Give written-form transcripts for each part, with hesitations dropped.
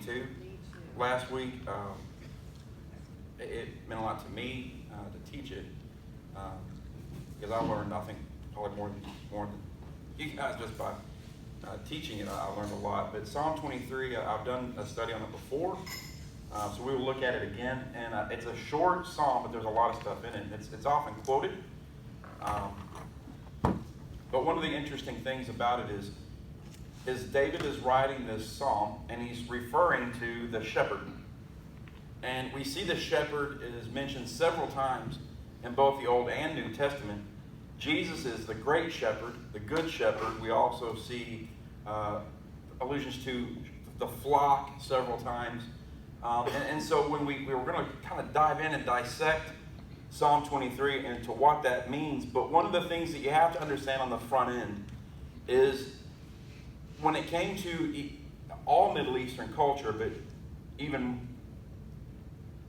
22 last week. It meant a lot to me to teach it because I learned, I think, probably more than you guys just by teaching it. I learned a lot. But Psalm 23, I've done a study on it before, so we will look at it again. And it's a short psalm, but there's a lot of stuff in it. It's often quoted. But one of the interesting things about it is David is writing this psalm, and he's referring to the shepherd. And we see the shepherd is mentioned several times in both the Old and New Testament. Jesus is the great shepherd, the good shepherd. We also see allusions to the flock several times. And so when we were going to kind of dive in and dissect Psalm 23 and to what that means, but one of the things that you have to understand on the front end is when it came to all Middle Eastern culture, but even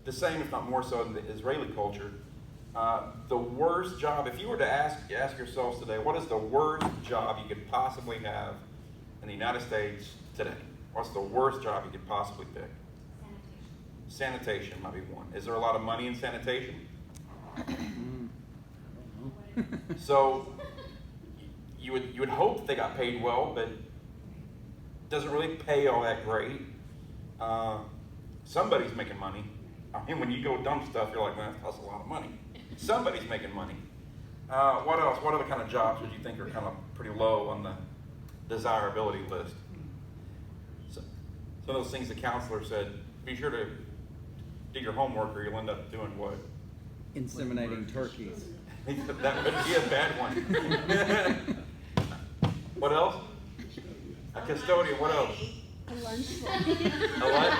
the same, if not more so, in the Israeli culture, the worst job, if you were to ask yourselves today, what is the worst job you could possibly have in the United States today? What's the worst job you could possibly pick? Sanitation might be one. Is there a lot of money in sanitation? So you would hope that they got paid well, but it doesn't really pay all that great. Somebody's making money. I mean, when you go dump stuff, you're like, man, that costs a lot of money. Somebody's making money. What else? What other kind of jobs would you think are kind of pretty low on the desirability list? So, some of those things the counselor said, be sure to do your homework or you'll end up doing what? Inseminating turkeys. That would be a bad one. What else? A custodian. What else? A lunch lady. A what?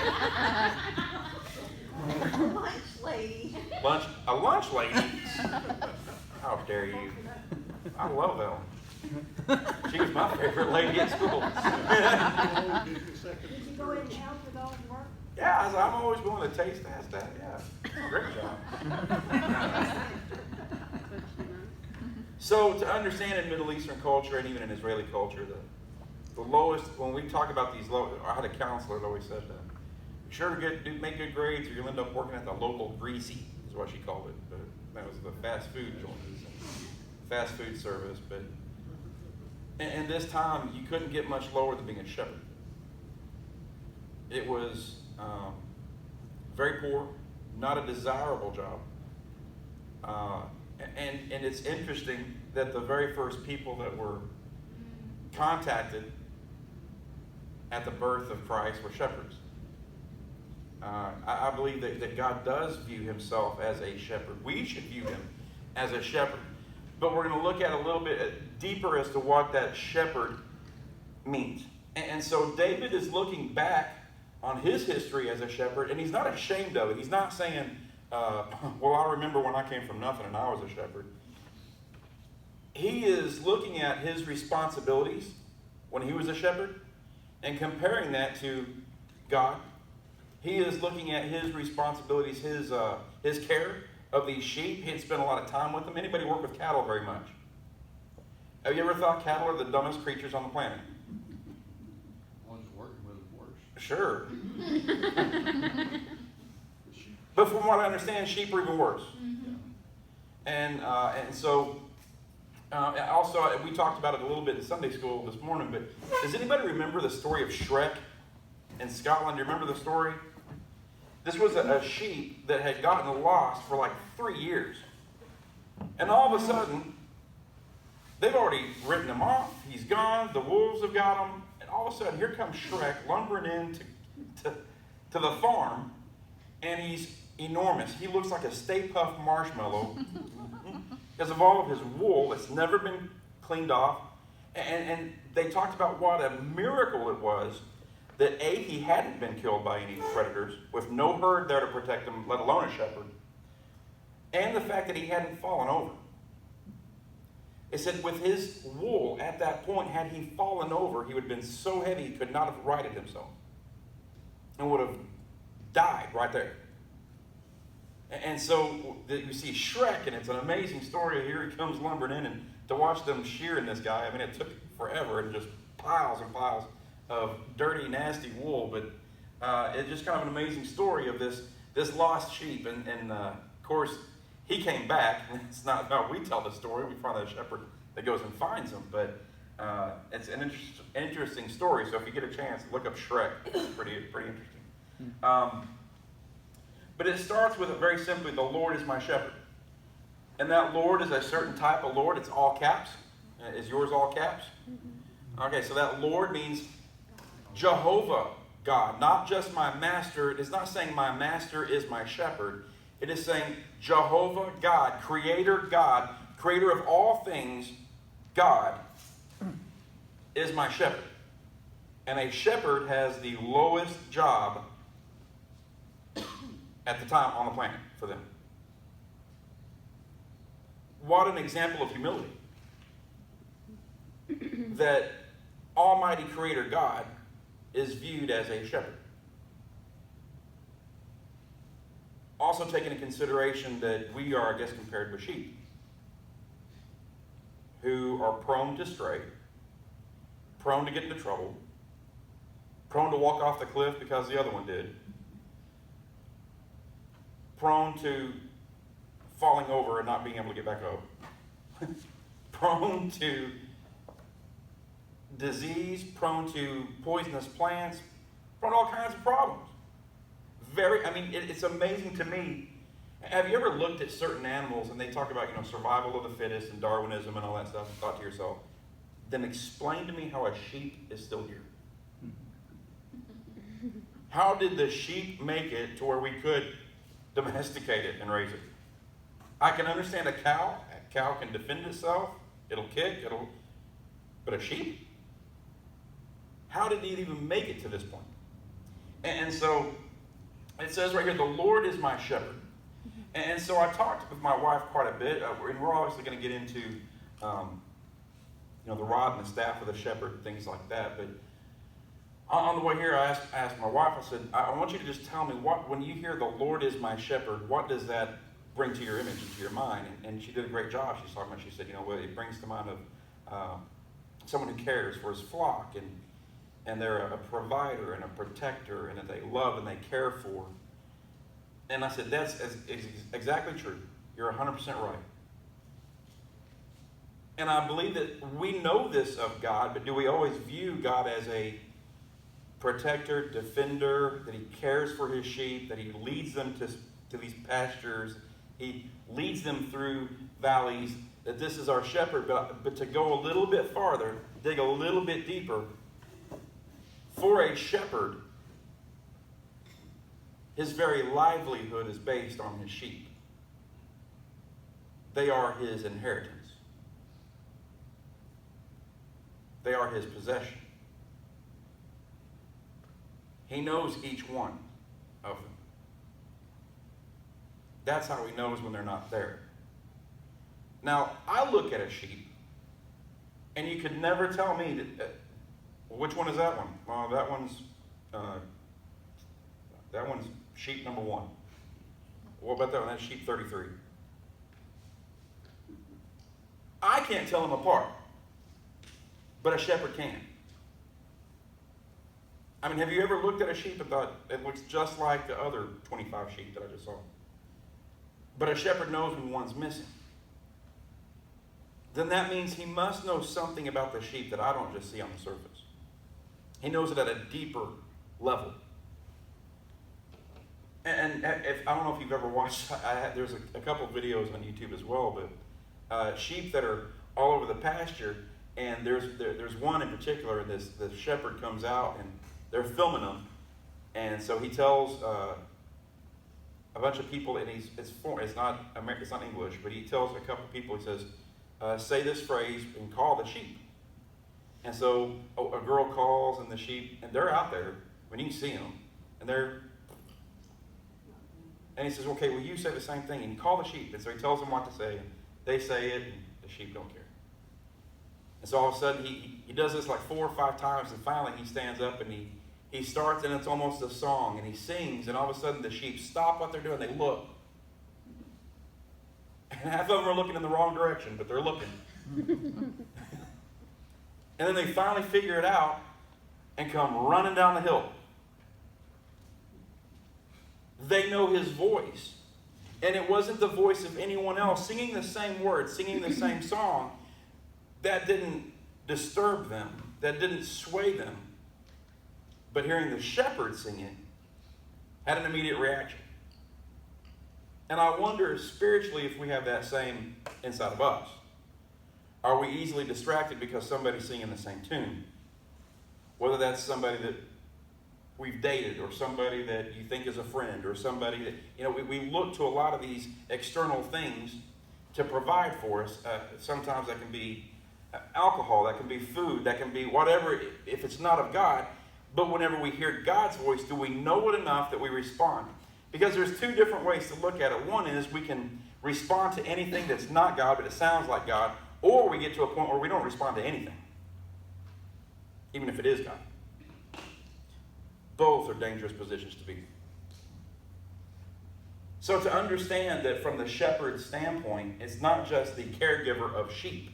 A lunch lady. A lunch lady? How dare you? I love Ellen. She was my favorite lady at school. Did you go in and help with all the work? Yeah, I'm always willing to taste that. Yeah, great job. So to understand in Middle Eastern culture and even in Israeli culture, the lowest, when we talk about these low, I had a counselor that always said that. Be sure to make good grades or you'll end up working at the local greasy, is what she called it. That was the fast food joint, fast food service. But in this time, you couldn't get much lower than being a shepherd. It was very poor, not a desirable job. And it's interesting that the very first people that were contacted at the birth of Christ were shepherds. I believe that God does view himself as a shepherd. We should view him as a shepherd. But we're going to look at a little bit deeper as to what that shepherd means. And so David is looking back on his history as a shepherd, and he's not ashamed of it. He's not saying, well, I remember when I came from nothing and I was a shepherd. He is looking at his responsibilities when he was a shepherd and comparing that to God. He is looking at his responsibilities, his care of these sheep. He had spent a lot of time with them. Anybody work with cattle very much? Have you ever thought cattle are the dumbest creatures on the planet? One's working with them worse. Sure. But from what I understand, sheep are even worse. Mm-hmm. And so, also, we talked about it a little bit in Sunday school this morning, but does anybody remember the story of Shrek in Scotland? Do you remember the story? This was a sheep that had gotten lost for like 3 years. And all of a sudden, they've already written him off. He's gone. The wolves have got him. And all of a sudden, here comes Shrek lumbering into to the farm, and he's enormous. He looks like a Stay Puft marshmallow because of all of his wool that's never been cleaned off. And they talked about what a miracle it was that A, he hadn't been killed by any predators, with no herd there to protect him, let alone a shepherd, and the fact that he hadn't fallen over. It said with his wool at that point, had he fallen over, he would have been so heavy he could not have righted himself and would have died right there. And so you see Shrek, and it's an amazing story. Here he comes lumbering in, and to watch them shearing this guy, I mean, it took forever and just piles and piles of dirty, nasty wool. But it's just kind of an amazing story of this lost sheep. And of course, he came back. It's not how we tell the story. We find a shepherd that goes and finds him. But it's an interesting story. So if you get a chance, look up Shrek. It's pretty interesting. But it starts with it very simply, the Lord is my shepherd. And that Lord is a certain type of Lord. It's all caps. Is yours all caps? Okay, so that Lord means Jehovah God, not just my master. It is not saying my master is my shepherd. It is saying Jehovah God, creator of all things, God is my shepherd. And a shepherd has the lowest job at the time on the planet for them. What an example of humility. That Almighty Creator God is viewed as a shepherd. Also take into consideration that we are, I guess, compared with sheep who are prone to stray, prone to get into trouble, prone to walk off the cliff because the other one did, prone to falling over and not being able to get back up, prone to disease, prone to poisonous plants, prone to all kinds of problems. It's amazing to me. Have you ever looked at certain animals and they talk about, survival of the fittest and Darwinism and all that stuff, and thought to yourself, then explain to me how a sheep is still here? How did the sheep make it to where we could domesticate it and raise it? I can understand a cow. A cow can defend itself. It'll kick. But a sheep? How did it even make it to this point? And so it says right here, the Lord is my shepherd. And so I talked with my wife quite a bit, and we're obviously going to get into, the rod and the staff of the shepherd and things like that. But on the way here, I asked my wife, I said, I want you to just tell me, when you hear the Lord is my shepherd, what does that bring to your image and to your mind? And she did a great job. She's talking about, she said, it brings to mind of someone who cares for his flock, and they're a provider and a protector, and that they love and they care for. And I said, that's exactly true. You're 100% right. And I believe that we know this of God, but do we always view God as a protector, defender, that he cares for his sheep, that he leads them to these pastures, he leads them through valleys, that this is our shepherd? But to go a little bit farther, dig a little bit deeper, for a shepherd, his very livelihood is based on his sheep. They are his inheritance. They are his possession. He knows each one of them. That's how he knows when they're not there. Now, I look at a sheep, and you could never tell me which one is that one? Well, that one's sheep number 1. What about that one? That's sheep 33. I can't tell them apart, but a shepherd can. Have you ever looked at a sheep and thought, it looks just like the other 25 sheep that I just saw? But a shepherd knows when one's missing. Then that means he must know something about the sheep that I don't just see on the surface. He knows it at a deeper level. And I don't know if you've ever watched, there's a couple of videos on YouTube as well, but sheep that are all over the pasture, and there's one in particular, the shepherd comes out, and they're filming them, and so he tells a bunch of people, and it's not English, but he tells a couple of people, he says, say this phrase and call the sheep. And so a girl calls, and the sheep, and they're out there, when you can see them, and he says, okay, well, you say the same thing, and you call the sheep. And so he tells them what to say, and they say it, and the sheep don't care. And so all of a sudden, he does this like 4 or 5 times, and finally he stands up, and he starts, and it's almost a song, and he sings, and all of a sudden the sheep stop what they're doing, they look. And half of them are looking in the wrong direction, but they're looking. And then they finally figure it out and come running down the hill. they know his voice. And it wasn't the voice of anyone else singing the same words, singing the same song. That didn't disturb them. That didn't sway them. But hearing the shepherd sing it had an immediate reaction. And I wonder spiritually if we have that same inside of us. Are we easily distracted because somebody's singing the same tune? Whether that's somebody that we've dated, or somebody that you think is a friend, or somebody that, we look to a lot of these external things to provide for us. Sometimes that can be alcohol, that can be food, that can be whatever, if it's not of God. But whenever we hear God's voice, do we know it enough that we respond? Because there's two different ways to look at it. One is we can respond to anything that's not God, but it sounds like God, or we get to a point where we don't respond to anything, even if it is God. Both are dangerous positions to be in. So to understand that from the shepherd's standpoint, it's not just the caregiver of sheep.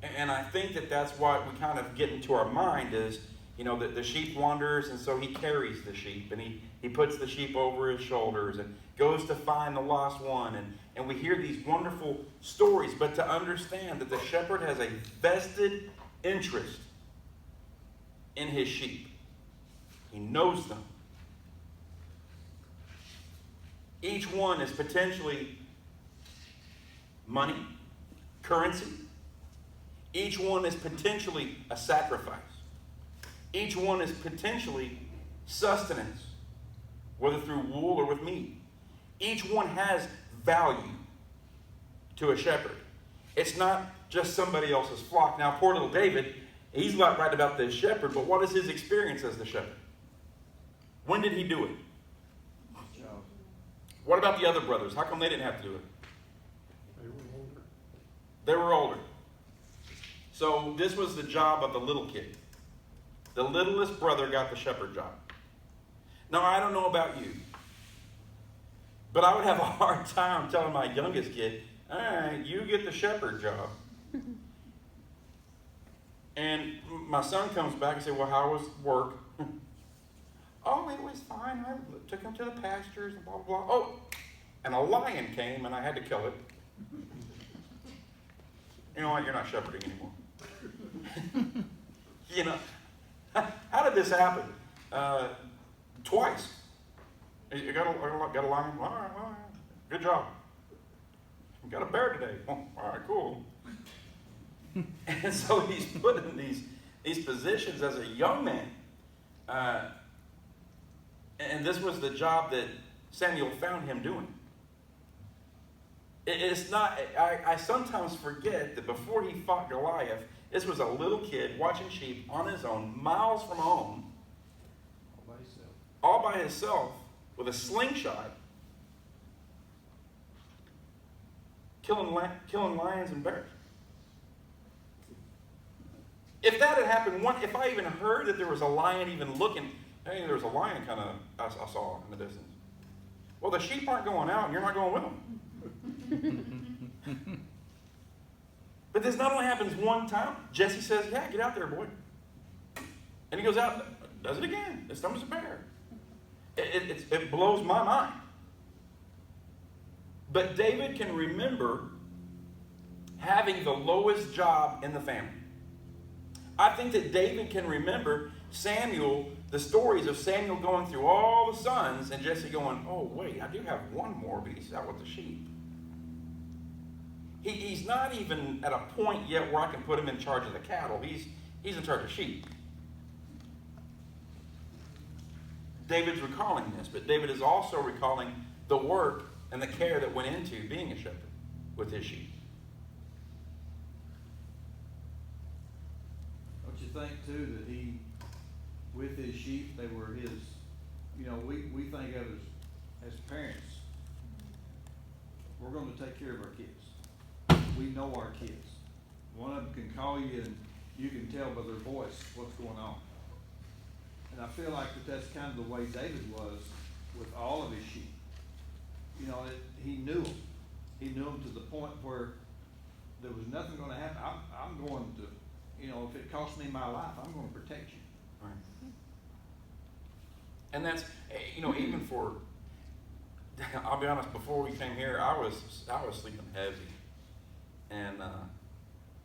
And I think that that's what we kind of get into our mind is, that the sheep wanders, and so he carries the sheep, and he puts the sheep over his shoulders and goes to find the lost one. And we hear these wonderful stories, but to understand that the shepherd has a vested interest in his sheep. He knows them. Each one is potentially money, currency. Each one is potentially a sacrifice. Each one is potentially sustenance, whether through wool or with meat. Each one has value to a shepherd. It's not just somebody else's flock. Now, poor little David, he's not right about this shepherd, but what is his experience as the shepherd? When did he do it? What about the other brothers? How come they didn't have to do it? They were older. They were older. So this was the job of the little kid. The littlest brother got the shepherd job. Now, I don't know about you, but I would have a hard time telling my youngest kid, all right, you get the shepherd job. And my son comes back and says, well, how was work? Oh, it was fine. I took him to the pastures and blah, blah, blah. Oh, and a lion came and I had to kill it. You know what? You're not shepherding anymore. How did this happen? Twice. You got a lion? All right. Good job. You got a bear today. Oh, all right, cool. And so he's put in these positions as a young man. And this was the job that Samuel found him doing. It's not, I sometimes forget that before he fought Goliath, this was a little kid watching sheep on his own, miles from home, all by himself, with a slingshot, killing lions and bears. If that had happened, if I even heard that there was a lion even looking, hey, there's a lion kind of, I saw in the distance. Well, the sheep aren't going out, and you're not going with them. But this not only happens one time. Jesse says, yeah, get out there, boy. And he goes out, does it again. This time it's a bear. It blows my mind. But David can remember having the lowest job in the family. I think that David can remember Samuel, the stories of Samuel going through all the sons, and Jesse going, oh, wait, I do have one more, but he's out with the sheep. He's not even at a point yet where I can put him in charge of the cattle. He's in charge of sheep. David's recalling this, but David is also recalling the work and the care that went into being a shepherd with his sheep. Don't you think, too, that he, with his sheep, they were his, we think of as parents, we're going to take care of our kids. We know our kids. One of them can call you and you can tell by their voice what's going on. And I feel like that's kind of the way David was with all of his sheep. He knew them. He knew them to the point where there was nothing going to happen. I'm going to, if it costs me my life, I'm going to protect you. Right. And that's, even for I'll be honest, before we came here, I was sleeping heavy. And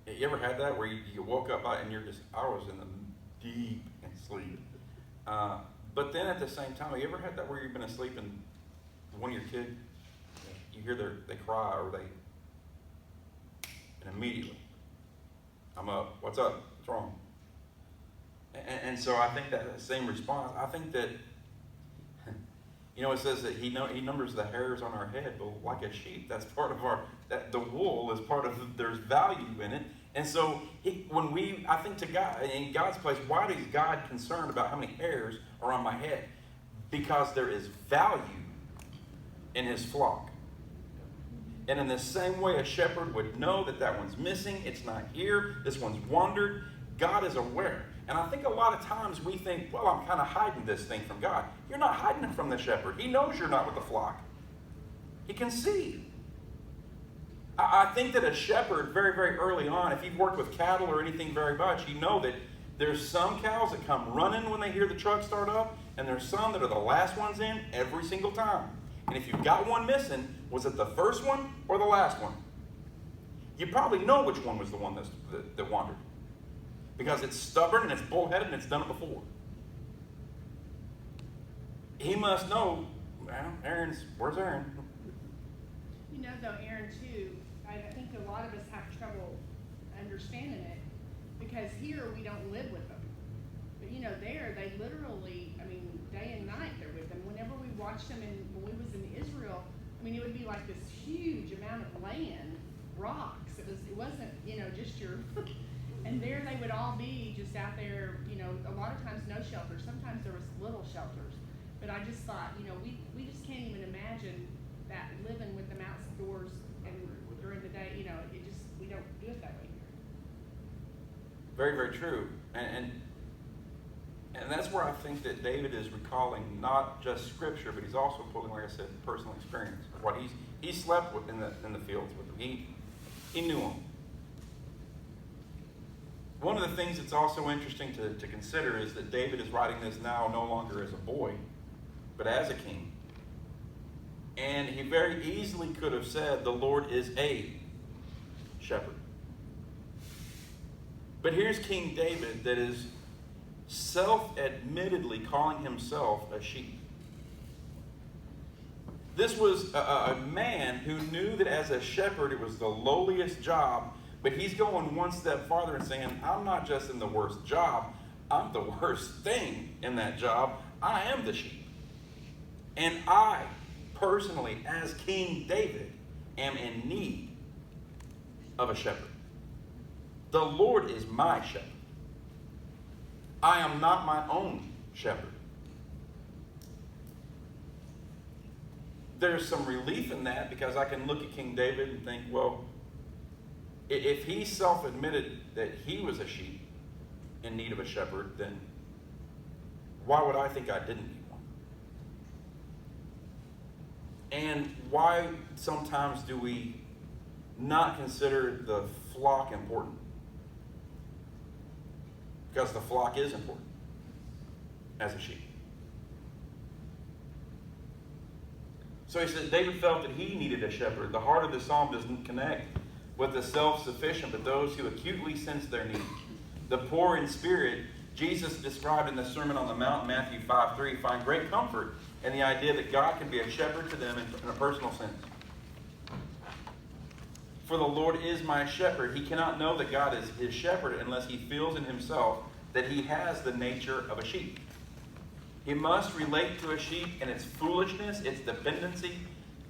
you ever had that where you woke up and I was in the deep in sleep. But then at the same time, you ever had that where you've been asleep and one of your kids, you hear they cry and immediately, I'm up. What's up? What's wrong? And so I think that same response, I think that, it says that he numbers the hairs on our head, but like a sheep, that's part of the wool is part of, there's value in it. And so I think to God, in God's place, why is God concerned about how many hairs are on my head? Because there is value in his flock. And in the same way a shepherd would know that one's missing, it's not here, this one's wandered, God is aware. And I think a lot of times we think, well, I'm kind of hiding this thing from God. You're not hiding it from the shepherd. He knows you're not with the flock. He can see. I think that a shepherd, very, very early on, if you've worked with cattle or anything very much, you know that there's some cows that come running when they hear the truck start up, and there's some that are the last ones in every single time. And if you've got one missing, was it the first one or the last one? You probably know which one was the one that wandered. Because it's stubborn and it's bullheaded and it's done it before. He must know, well, where's Aaron? Though, Aaron, too, I think a lot of us have trouble understanding it because here we don't live with them. But, there they literally, day and night they're with them. Whenever we watched them when we was in Israel, it would be like this huge amount of land, rocks. It wasn't, just your... And there they would all be just out there, a lot of times no shelters. Sometimes there was little shelters. But I just thought, we just can't even imagine that living with them outdoors and during the day, we don't do it that way here. Very, very true. And that's where I think that David is recalling not just scripture, but he's also pulling, like I said, personal experience. What he slept with in the fields with them. He knew them. One of the things that's also interesting to consider is that David is writing this now no longer as a boy, but as a king. And he very easily could have said, the Lord is a shepherd. But here's King David that is self-admittedly calling himself a sheep. This was a man who knew that as a shepherd it was the lowliest job, but he's going one step farther and saying, I'm not just in the worst job, I'm the worst thing in that job. I am the sheep. And I, personally, as King David, am in need of a shepherd. The Lord is my shepherd. I am not my own shepherd. There's some relief in that because I can look at King David and think, well, if he self-admitted that he was a sheep in need of a shepherd, then why would I think I didn't need one? And why sometimes do we not consider the flock important? Because the flock is important as a sheep. So he says, David felt that he needed a shepherd. The heart of the psalm doesn't connect with the self-sufficient, but those who acutely sense their need. The poor in spirit, Jesus described in the Sermon on the Mount, Matthew 5:3, find great comfort in the idea that God can be a shepherd to them in a personal sense. For the Lord is my shepherd. He cannot know that God is his shepherd unless he feels in himself that he has the nature of a sheep. He must relate to a sheep in its foolishness, its dependency,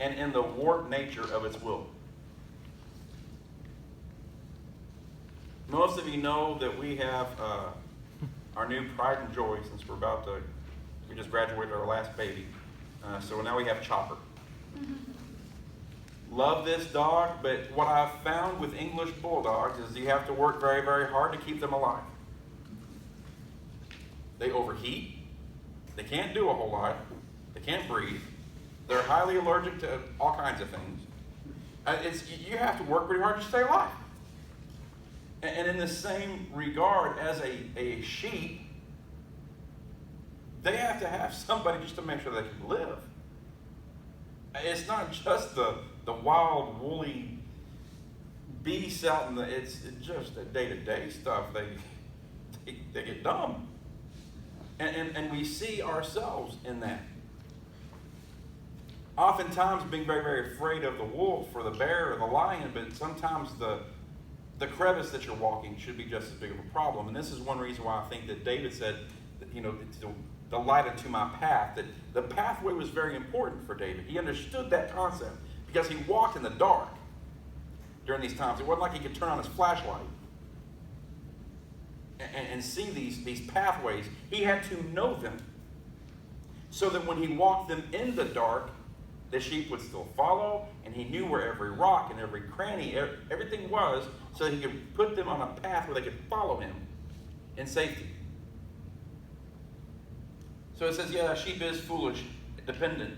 and in the warped nature of its will. Most of you know that we have our new pride and joy since we just graduated our last baby. So now we have Chopper. Love this dog, but what I've found with English bulldogs is you have to work very, very hard to keep them alive. They overheat. They can't do a whole lot. They can't breathe. They're highly allergic to all kinds of things. You have to work pretty hard to stay alive. And in the same regard as a sheep, they have to have somebody just to make sure they can live. It's not just the wild, woolly beasts out in it's just the day-to-day stuff. They get dumb. And we see ourselves in that. Oftentimes being very, very afraid of the wolf or the bear or the lion, but sometimes the crevice that you're walking should be just as big of a problem. And this is one reason why I think that David said, that, the light into my path, that the pathway was very important for David. He understood that concept because he walked in the dark during these times. It wasn't like he could turn on his flashlight and see these pathways. He had to know them so that when he walked them in the dark, the sheep would still follow, and he knew where every rock and every cranny, everything was, so that he could put them on a path where they could follow him in safety. So it says, yeah, a sheep is foolish, dependent,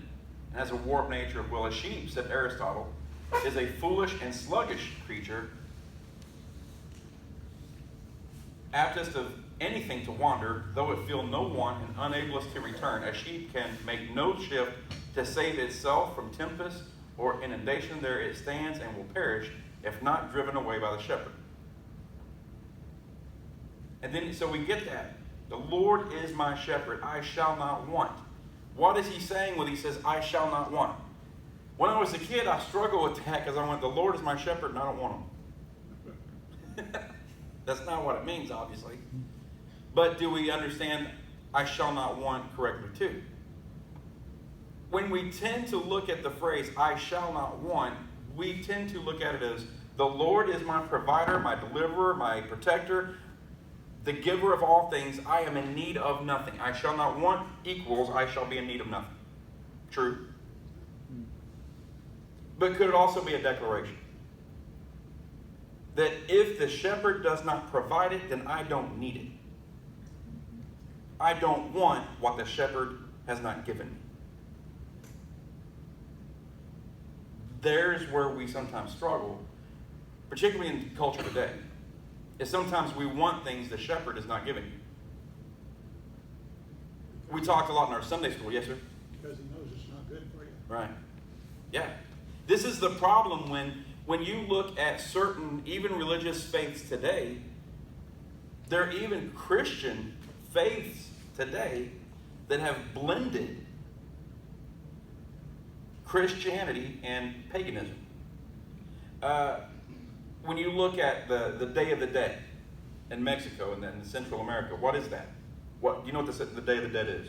and has a warped nature. Well, a sheep, said Aristotle, is a foolish and sluggish creature, aptest of anything to wander, though it feel no want and unablest to return. A sheep can make no shift to save itself from tempest or inundation. There it stands and will perish if not driven away by the shepherd. And then, so we get that. The Lord is my shepherd, I shall not want. What is he saying when he says, I shall not want? When I was a kid, I struggled with that because I went, the Lord is my shepherd and I don't want him. That's not what it means, obviously. But do we understand I shall not want correctly too? When we tend to look at the phrase, I shall not want, we tend to look at it as, the Lord is my provider, my deliverer, my protector, the giver of all things. I am in need of nothing. I shall not want equals, I shall be in need of nothing. True. But could it also be a declaration? That if the shepherd does not provide it, then I don't need it. I don't want what the shepherd has not given me. There's where we sometimes struggle, particularly in culture today, is sometimes we want things the shepherd is not giving you. We talked a lot in our Sunday school, yes sir? Because he knows it's not good for you. Right. Yeah. This is the problem when you look at certain, even religious faiths today, there are even Christian faiths today that have blended Christianity and paganism. When you look at the Day of the Dead in Mexico and then in Central America, what is that? You know what the Day of the Dead is?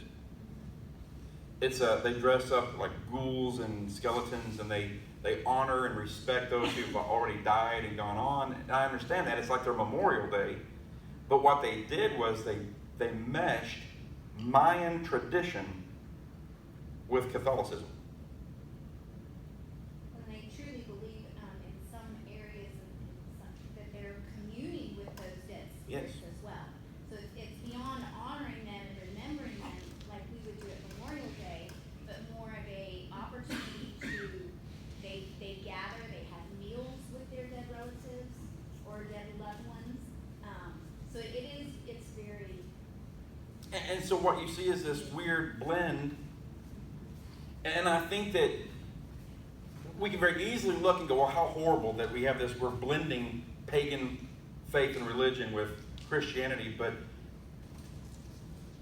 It's they dress up like ghouls and skeletons, and they honor and respect those who've already died and gone on. And I understand that. It's like their Memorial Day. But what they did was they meshed Mayan tradition with Catholicism. And they truly believe in some areas that they're communing with those dead spirits Yes. as well. So it's beyond honoring them and remembering them like we would do at Memorial Day, but more of a opportunity to they gather, they have meals with their dead relatives or dead loved ones. So it's very. And so what you see is this weird blend. And I think that we can very easily look and go, well, how horrible that we have this, we're blending pagan faith and religion with Christianity. But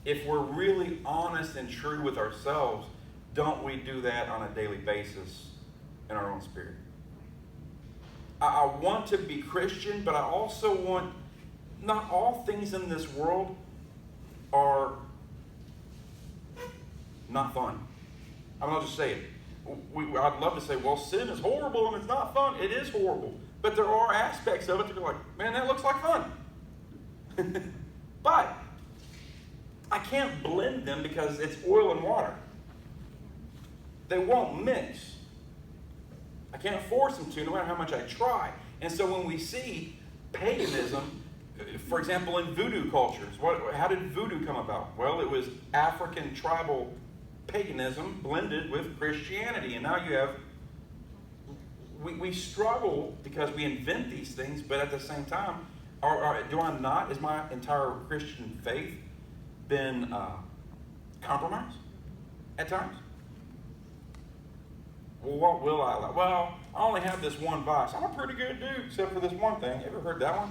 if we're really honest and true with ourselves, don't we do that on a daily basis in our own spirit? I want to be Christian, but I also want, not all things in this world are not fun. I'm not just saying. I'd love to say, well, sin is horrible and it's not fun. It is horrible. But there are aspects of it that are like, man, that looks like fun. But I can't blend them because it's oil and water. They won't mix. I can't force them to, no matter how much I try. And so when we see paganism, for example, in voodoo cultures, how did voodoo come about? Well, it was African tribal paganism blended with Christianity. And now you have, we struggle because we invent these things, but at the same time, is my entire Christian faith been compromised at times? Well, what will I allow? Well, I only have this one vice. I'm a pretty good dude, except for this one thing. Ever heard that one?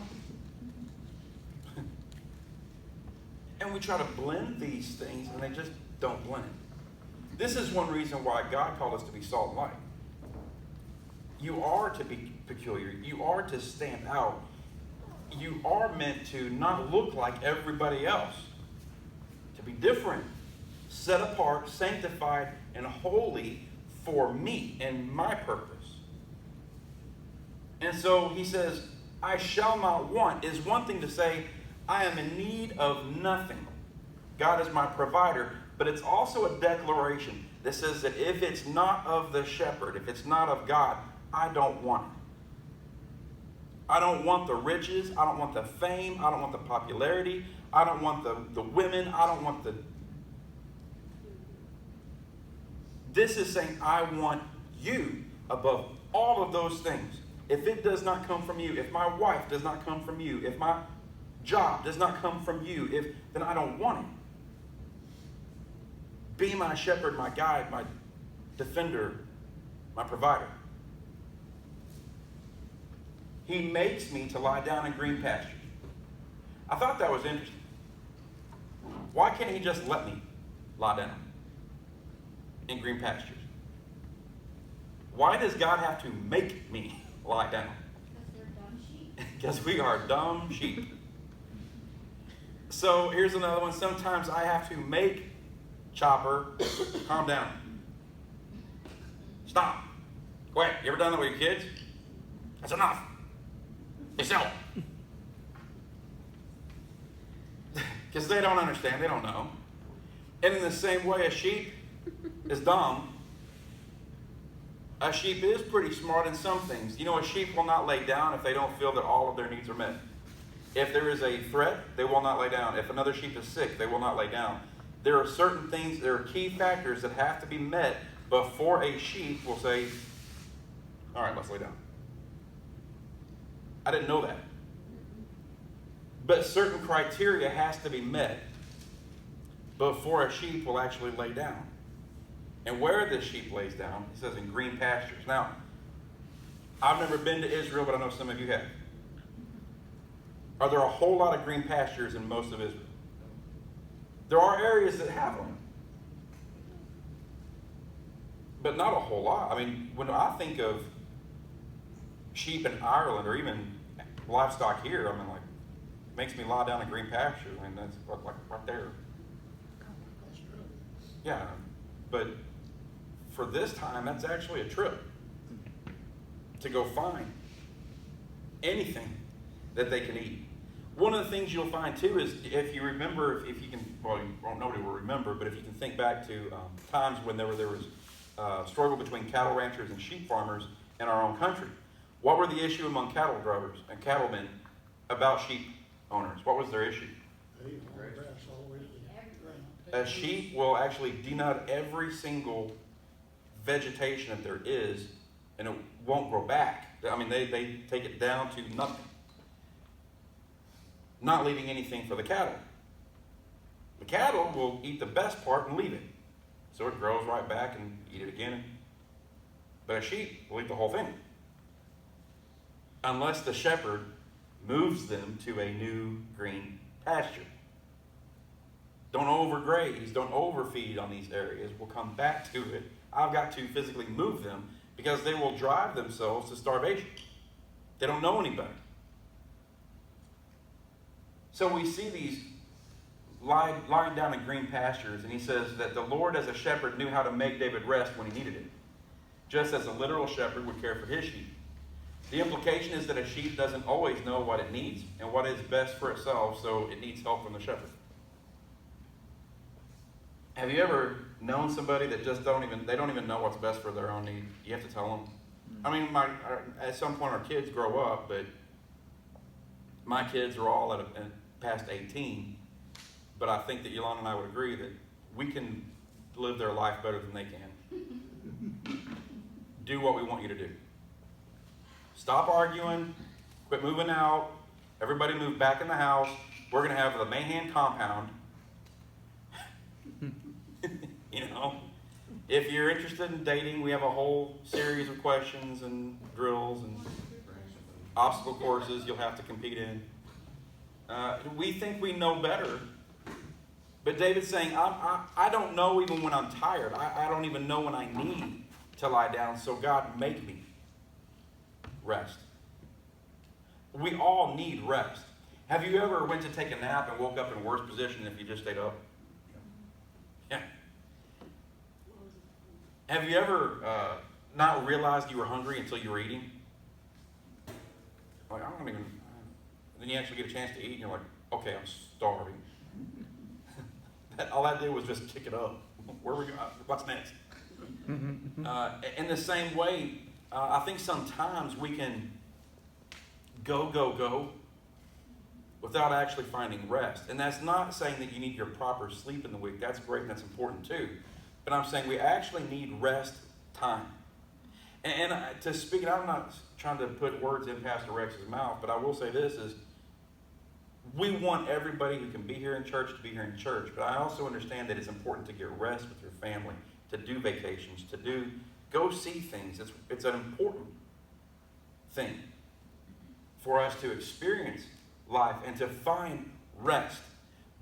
And we try to blend these things, and they just don't blend. This is one reason why God called us to be salt and light. You are to be peculiar. You are to stand out. You are meant to not look like everybody else. To be different, set apart, sanctified, and holy for me and my purpose. And so he says, I shall not want is one thing to say, I am in need of nothing. God is my provider. But it's also a declaration that says that if it's not of the shepherd, if it's not of God, I don't want it. I don't want the riches. I don't want the fame. I don't want the popularity. I don't want the women. I don't want the... This is saying I want you above all of those things. If it does not come from you, if my wife does not come from you, if my job does not come from you, then I don't want it. Be my shepherd, my guide, my defender, my provider. He makes me to lie down in green pastures. I thought that was interesting. Why can't he just let me lie down in green pastures? Why does God have to make me lie down? Because they're dumb sheep. Because we are dumb sheep. So here's another one. Sometimes I have to make Chopper calm down. Stop. Wait, you ever done that with your kids? That's enough. Be still. Because they don't understand. They don't know. And in the same way, a sheep is dumb. A sheep is pretty smart in some things. You know, a sheep will not lay down if they don't feel that all of their needs are met. If there is a threat, they will not lay down. If another sheep is sick, they will not lay down. There are certain things, there are key factors that have to be met before a sheep will say, all right, let's lay down. I didn't know that. But certain criteria has to be met before a sheep will actually lay down. And where this sheep lays down, it says in green pastures. Now, I've never been to Israel, but I know some of you have. Are there a whole lot of green pastures in most of Israel? There are areas that have them. But not a whole lot. I mean, when I think of sheep in Ireland or even livestock here, I mean, like, it makes me lie down in green pastures. I mean, that's like right there. That's true. Yeah, but for this time, that's actually a trip to go find anything that they can eat. One of the things you'll find too is if you remember, if you can, well, nobody will remember, but if you can think back to times when there was struggle between cattle ranchers and sheep farmers in our own country. What were the issue among cattle growers and cattlemen about sheep owners? What was their issue? They eat all the grass all the way to the ground. A sheep will actually denut every single vegetation that there is, and it won't grow back. I mean, they take it down to nothing. Not leaving anything for the cattle. The cattle will eat the best part and leave it. So it grows right back and eat it again. But a sheep will eat the whole thing. Unless the shepherd moves them to a new green pasture. Don't overgraze, don't overfeed on these areas. We'll come back to it. I've got to physically move them because they will drive themselves to starvation. They don't know any better. So we see these lying down in green pastures, and he says that the Lord as a shepherd knew how to make David rest when he needed it, just as a literal shepherd would care for his sheep. The implication is that a sheep doesn't always know what it needs and what is best for itself, so it needs help from the shepherd. Have you ever known somebody that just don't even know what's best for their own need? You have to tell them. I mean, at some point our kids grow up, but my kids are all past 18. But I think that Yolanda and I would agree that we can live their life better than they can. Do what we want you to do. Stop arguing. Quit moving out. Everybody move back in the house. We're going to have the Mahan compound. You know, If you're interested in dating, we have a whole series of questions and drills and obstacle courses you'll have to compete in. We think we know better, but David's saying, I don't know even when I'm tired. I don't even know when I need to lie down, so God, make me rest. We all need rest. Have you ever went to take a nap and woke up in a worse position than if you just stayed up? Yeah. Have you ever not realized you were hungry until you were eating? Like, I don't even. Then you actually get a chance to eat, and you're like, okay, I'm starving. All that did was just kick it up. Where are we going? What's next? In the same way, I think sometimes we can go without actually finding rest. And that's not saying that you need your proper sleep in the week. That's great and that's important too. But I'm saying we actually need rest time. And to speak, and I'm not trying to put words in Pastor Rex's mouth, but I will say this is, we want everybody who can be here in church to be here in church, but I also understand that it's important to get rest with your family, to do vacations, go see things. It's an important thing for us to experience life and to find rest.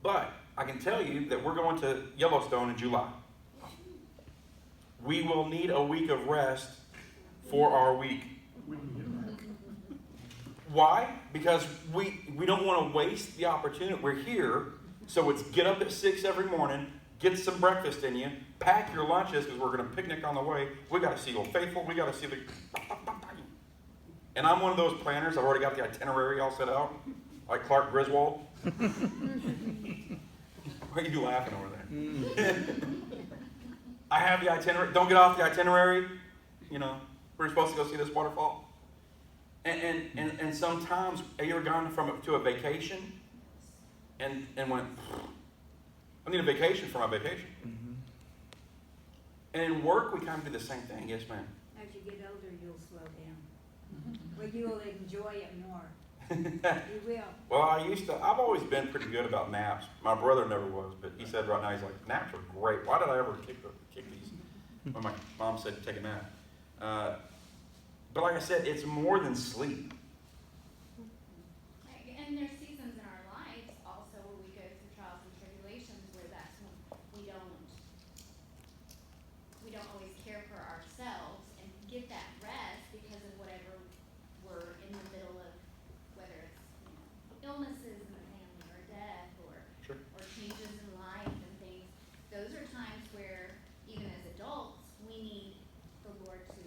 But I can tell you that we're going to Yellowstone in July. We will need a week of rest for our week. Why? Because we don't want to waste the opportunity. We're here, so it's get up at 6 every morning, get some breakfast in you, pack your lunches because we're going to picnic on the way. We got to see Old Faithful. We got to see the... And I'm one of those planners. I've already got the itinerary all set out, like Clark Griswold. Why are you laughing over there? I have the itinerary. Don't get off the itinerary. You know, we're supposed to go see this waterfall. And sometimes, have you ever gone to a vacation and went, I need a vacation for my vacation? Mm-hmm. And in work, we kind of do the same thing. Yes, ma'am. As you get older, you'll slow down. Well, you'll enjoy it more. You will. Well, I've always been pretty good about naps. My brother never was, but he said right now, he's like, naps are great. Why did I ever kick these? When my mom said to take a nap. But like I said, it's more than sleep. And there's seasons in our lives also where we go through trials and tribulations where that's when we don't always care for ourselves and get that rest because of whatever we're in the middle of, whether it's illnesses in the family or death or changes in life and things. Those are times where even as adults we need the Lord to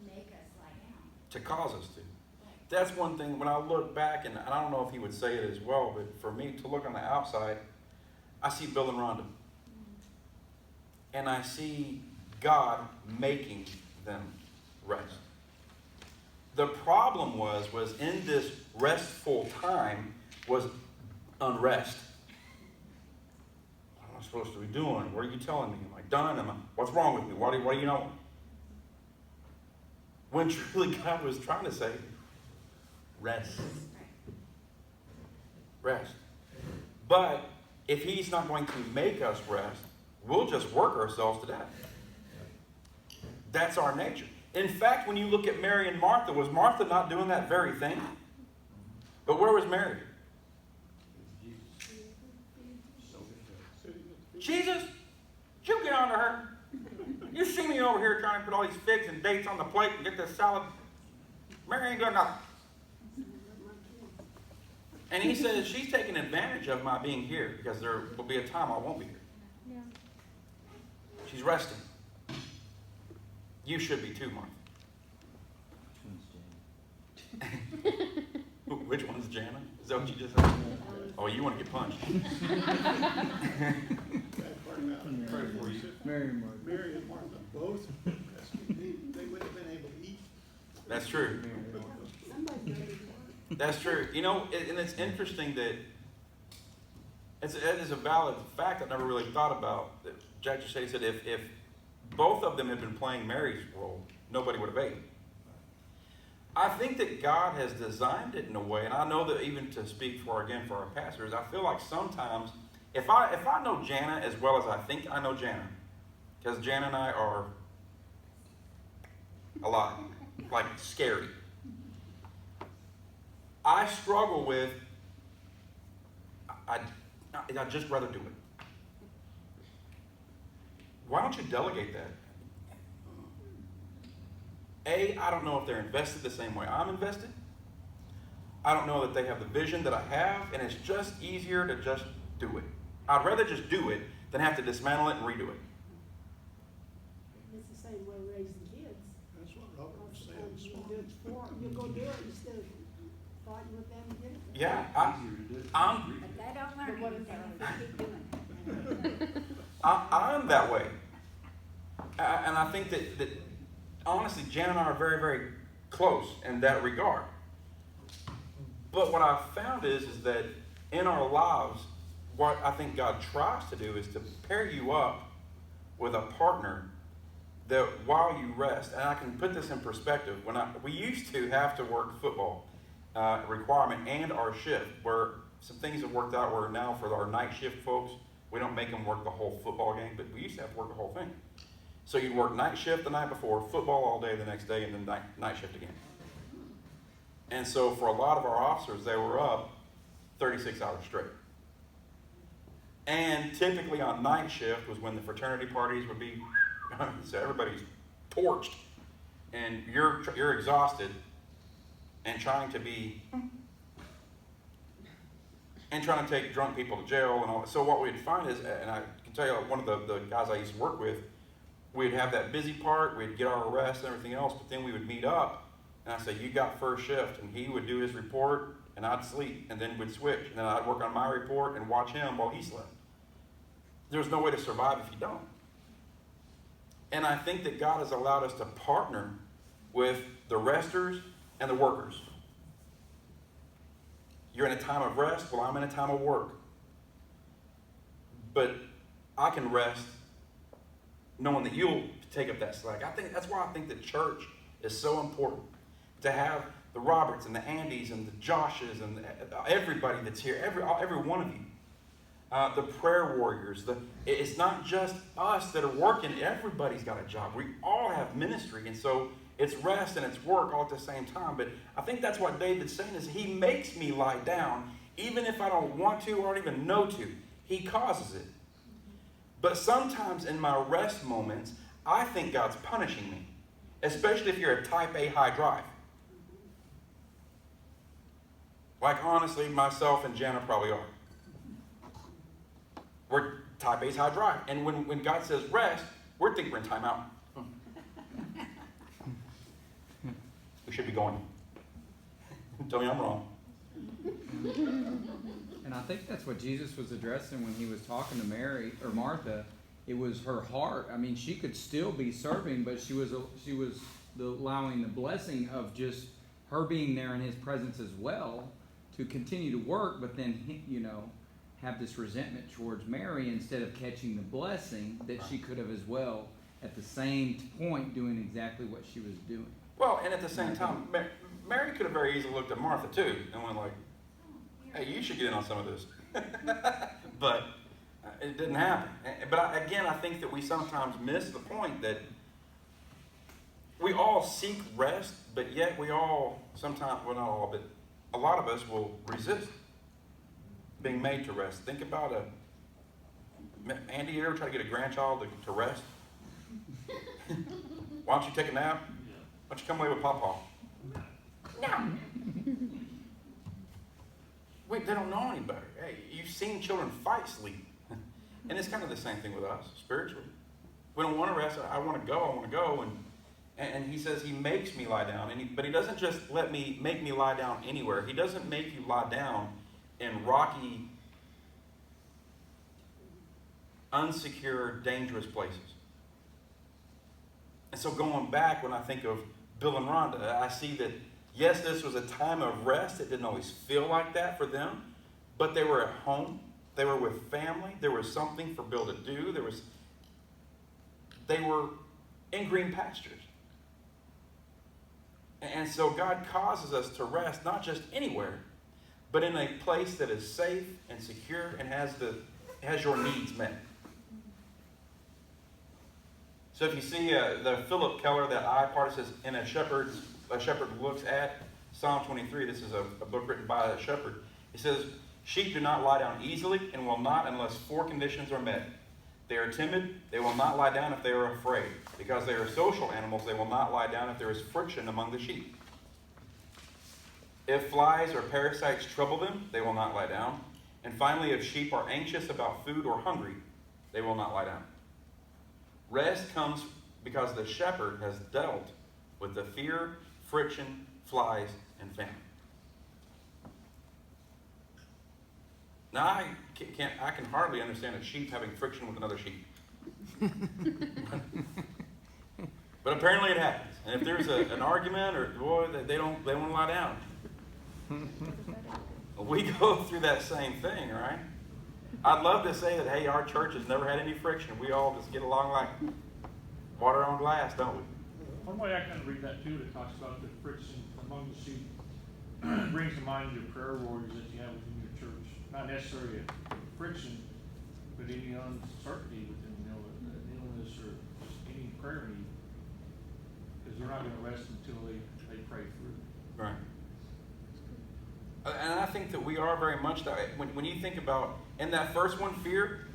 make us lie down. To cause us to. That's one thing, when I look back, and I don't know if he would say it as well, but for me to look on the outside, I see Bill and Rhonda. And I see God making them rest. The problem was in this restful time was unrest. What am I supposed to be doing? What are you telling me? Am I done? What's wrong with me? What do you know? When truly God was trying to say, rest. Rest. But if he's not going to make us rest, we'll just work ourselves to death. That's our nature. In fact, when you look at Mary and Martha, was Martha not doing that very thing? But where was Mary? Jesus, you get onto her. You see me over here trying to put all these figs and dates on the plate and get this salad. Mary ain't got nothing. And he says, she's taking advantage of my being here because there will be a time I won't be here. Yeah. She's resting. You should be too, Martha. Which one's Jana? Is that what you just said? Oh, you want to get punched. Pray for you. Mary and Martha. Mary and Martha both, they would have been able to eat. That's true. That's true. You know, and it's interesting that it is a valid fact I've never really thought about. That Jack just said if both of them had been playing Mary's role, nobody would have ate. I think that God has designed it in a way, and I know that even to speak for our pastors, I feel like sometimes if I know Jana as well as I think I know Jana, because Jan and I are a lot, like scary. I struggle with, I'd just rather do it. Why don't you delegate that? I don't know if they're invested the same way I'm invested. I don't know that they have the vision that I have, and it's just easier to just do it. I'd rather just do it than have to dismantle it and redo it. It's the same way raising kids. That's what Robert was saying. Sometimes you do it for, you go do it instead of fighting with them to get it. Yeah, Easier to do it. I'm But they don't But learn what is anything that? if they keep doing it. I'm that way. And I think that honestly, Jan and I are very, very close in that regard. But what I've found is that in our lives, what I think God tries to do is to pair you up with a partner that while you rest, and I can put this in perspective, we used to have to work football requirement and our shift, where some things have worked out where now for our night shift folks, we don't make them work the whole football game, but we used to have to work the whole thing. So you'd work night shift the night before, football all day the next day, and then night shift again. And so for a lot of our officers, they were up 36 hours straight. And typically on night shift was when the fraternity parties would be, so everybody's torched, and you're exhausted and trying to take drunk people to jail and all that. So what we'd find is, and I can tell you, one of the guys I used to work with, we'd have that busy part, we'd get our rest and everything else, but then we would meet up, and I'd say, you got first shift, and he would do his report, and I'd sleep, and then we'd switch, and then I'd work on my report and watch him while he slept. There's no way to survive if you don't. And I think that God has allowed us to partner with the resters and the workers. You're in a time of rest, well, I'm in a time of work. But I can rest knowing that you'll take up that slack. That's why I think the church is so important. To have the Roberts and the Andys and the Joshes and everybody that's here, every one of you. The prayer warriors. It's not just us that are working. Everybody's got a job. We all have ministry. And so it's rest and it's work all at the same time. But I think that's what David's saying is he makes me lie down even if I don't want to or don't even know to. He causes it. But sometimes in my rest moments, I think God's punishing me. Especially if you're a type A high drive. Like honestly, myself and Jana probably are. We're type A's high drive. And when God says rest, we're thinking we're in timeout. We should be going. Tell me I'm wrong. And I think that's what Jesus was addressing when he was talking to Mary or Martha. It was her heart. I mean, she could still be serving, but she was allowing the blessing of just her being there in his presence as well to continue to work, but then, have this resentment towards Mary instead of catching the blessing that she could have as well at the same point doing exactly what she was doing. Well, and at the same time, Mary could have very easily looked at Martha too and went like, hey, you should get in on some of this. But it didn't happen. But I think that we sometimes miss the point that we all seek rest, but yet we all sometimes, well, not all, but a lot of us will resist being made to rest. Think about Andy, you ever try to get a grandchild to rest? Why don't you take a nap? Why don't you come away with Pawpaw? No. Wait, they don't know any better. Hey, you've seen children fight sleep. And it's kind of the same thing with us, spiritually. We don't want to rest. I want to go. And he says he makes me lie down. But he doesn't just make me lie down anywhere. He doesn't make you lie down in rocky, unsecure, dangerous places. And so going back, when I think of Bill and Rhonda, I see that, yes, this was a time of rest. It didn't always feel like that for them, but they were at home. They were with family. There was something for Bill to do. They were in green pastures. And so God causes us to rest, not just anywhere, but in a place that is safe and secure and has your needs met. So if you see the Philip Keller, that I part, it says, "And a shepherd looks at," Psalm 23, this is a book written by a shepherd. It says, "Sheep do not lie down easily and will not unless 4 conditions are met. They are timid, they will not lie down if they are afraid. Because they are social animals, they will not lie down if there is friction among the sheep. If flies or parasites trouble them, they will not lie down. And finally, if sheep are anxious about food or hungry, they will not lie down." Rest comes because the shepherd has dealt with the fear, friction, flies, and famine. Now, I can hardly understand a sheep having friction with another sheep. But apparently it happens. And if there's an argument, or boy, they won't lie down. We go through that same thing, right? I'd love to say that, hey, our church has never had any friction. We all just get along like water on glass, don't we? One way I kind of read that too, that talks about the friction among the sheep, brings to mind your prayer warriors that you have within your church. Not necessarily a friction, but any uncertainty within, an illness or just any prayer need. Because they're not going to rest until they pray through. Right. And I think that we are very much that. When you think about, in that first one, fear,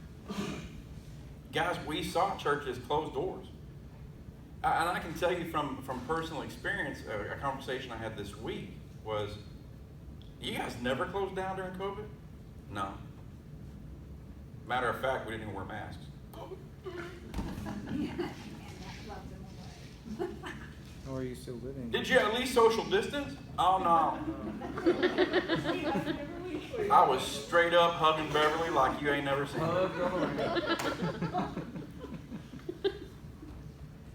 guys, we saw churches close doors. And I can tell you from personal experience, a conversation I had this week was, you guys never closed down during COVID? No. Matter of fact, we didn't even wear masks. And that loves them away. Or are you still living? Did you at least social distance? Oh, no. I was straight up hugging Beverly like you ain't never seen her.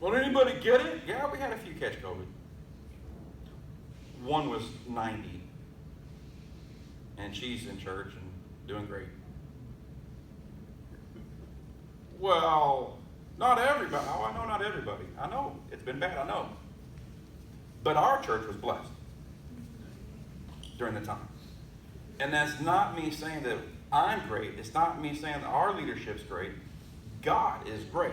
Well, did anybody get it? Yeah, we had a few catch COVID. One was 90. And she's in church and doing great. Well, not everybody. Oh, I know not everybody. I know. It's been bad, I know. But our church was blessed during the time. And that's not me saying that I'm great. It's not me saying that our leadership's great. God is great.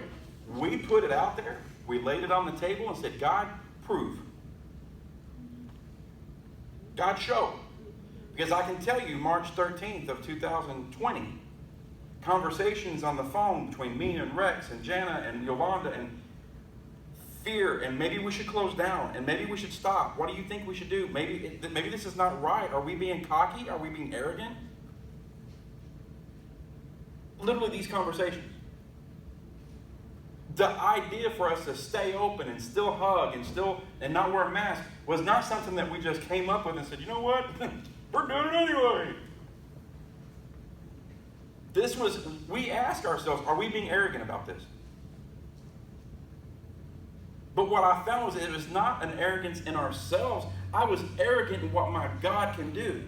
We put it out there. We laid it on the table and said, God, prove. God, show. Because I can tell you, March 13th of 2020, conversations on the phone between me and Rex and Jana and Yolanda and fear, and maybe we should close down, and maybe we should stop. What do you think we should do? Maybe this is not right. Are we being cocky? Are we being arrogant? Literally these conversations. The idea for us to stay open and still hug and not wear a mask was not something that we just came up with and said, you know what? We're doing it anyway. We ask ourselves, are we being arrogant about this? But what I found was it was not an arrogance in ourselves. I was arrogant in what my God can do.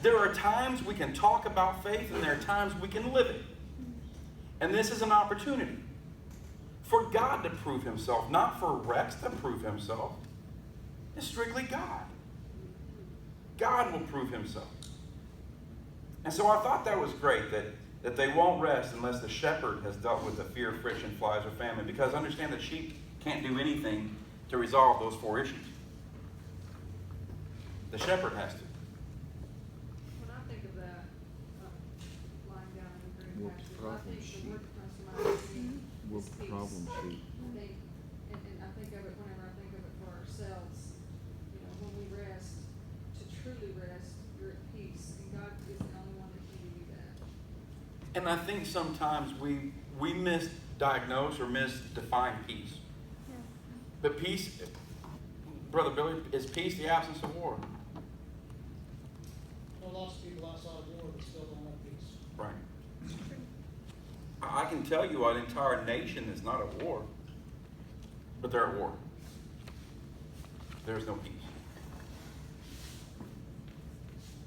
There are times we can talk about faith, and there are times we can live it. And this is an opportunity for God to prove himself, not for Rex to prove himself. It's strictly God. God will prove himself. And so I thought that was great, that they won't rest unless the shepherd has dealt with the fear, friction, flies, or famine. Because understand that sheep can't do anything to resolve those 4 issues. The shepherd has to. When I think of that, lying down in the green What pastures, I problem think the sheep? word that comes to mind is What peace. problem sheep? I think, and I think of it whenever I think of it for ourselves, when we rest, to truly rest, you're at peace, and God is the only one that can give you that. And I think sometimes we misdiagnose or misdefine peace. But peace, Brother Billy, is peace the absence of war? Well, lots of people outside of war that still don't have peace. Right. I can tell you an entire nation is not at war, but they're at war. There's no peace.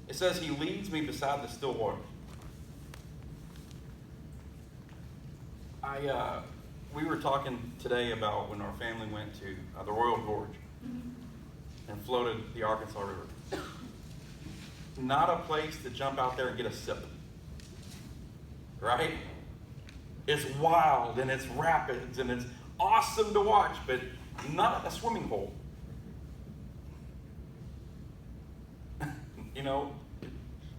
It says he leads me beside the still water. We were talking today about when our family went to the Royal Gorge and floated the Arkansas River. Not a place to jump out there and get a sip. Right? It's wild and it's rapids and it's awesome to watch, but not a swimming hole. You know,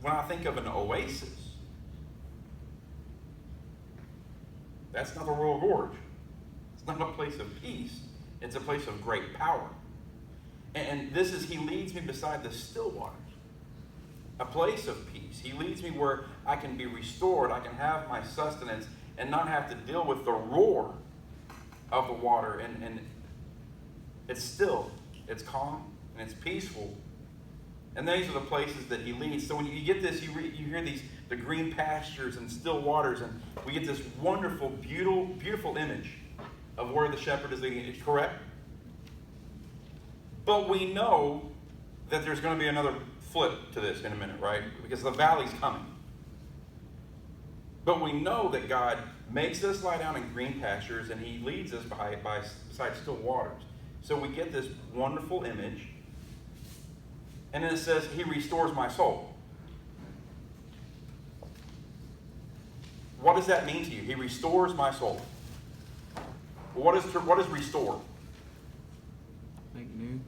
when I think of an oasis, that's not the Royal Gorge. It's not a place of peace. It's a place of great power. And this is, he leads me beside the still waters, a place of peace. He leads me where I can be restored. I can have my sustenance and not have to deal with the roar of the water. And it's still, it's calm, and it's peaceful. And these are the places that he leads. So when you get this, you hear the green pastures and still waters, and we get this wonderful, beautiful image of where the shepherd is leading. It's correct? But we know that there's going to be another flip to this in a minute, right? Because the valley's coming. But we know that God makes us lie down in green pastures, and he leads us beside still waters. So we get this wonderful image. And then it says, he restores my soul. What does that mean to you? He restores my soul. What is restore? Make new.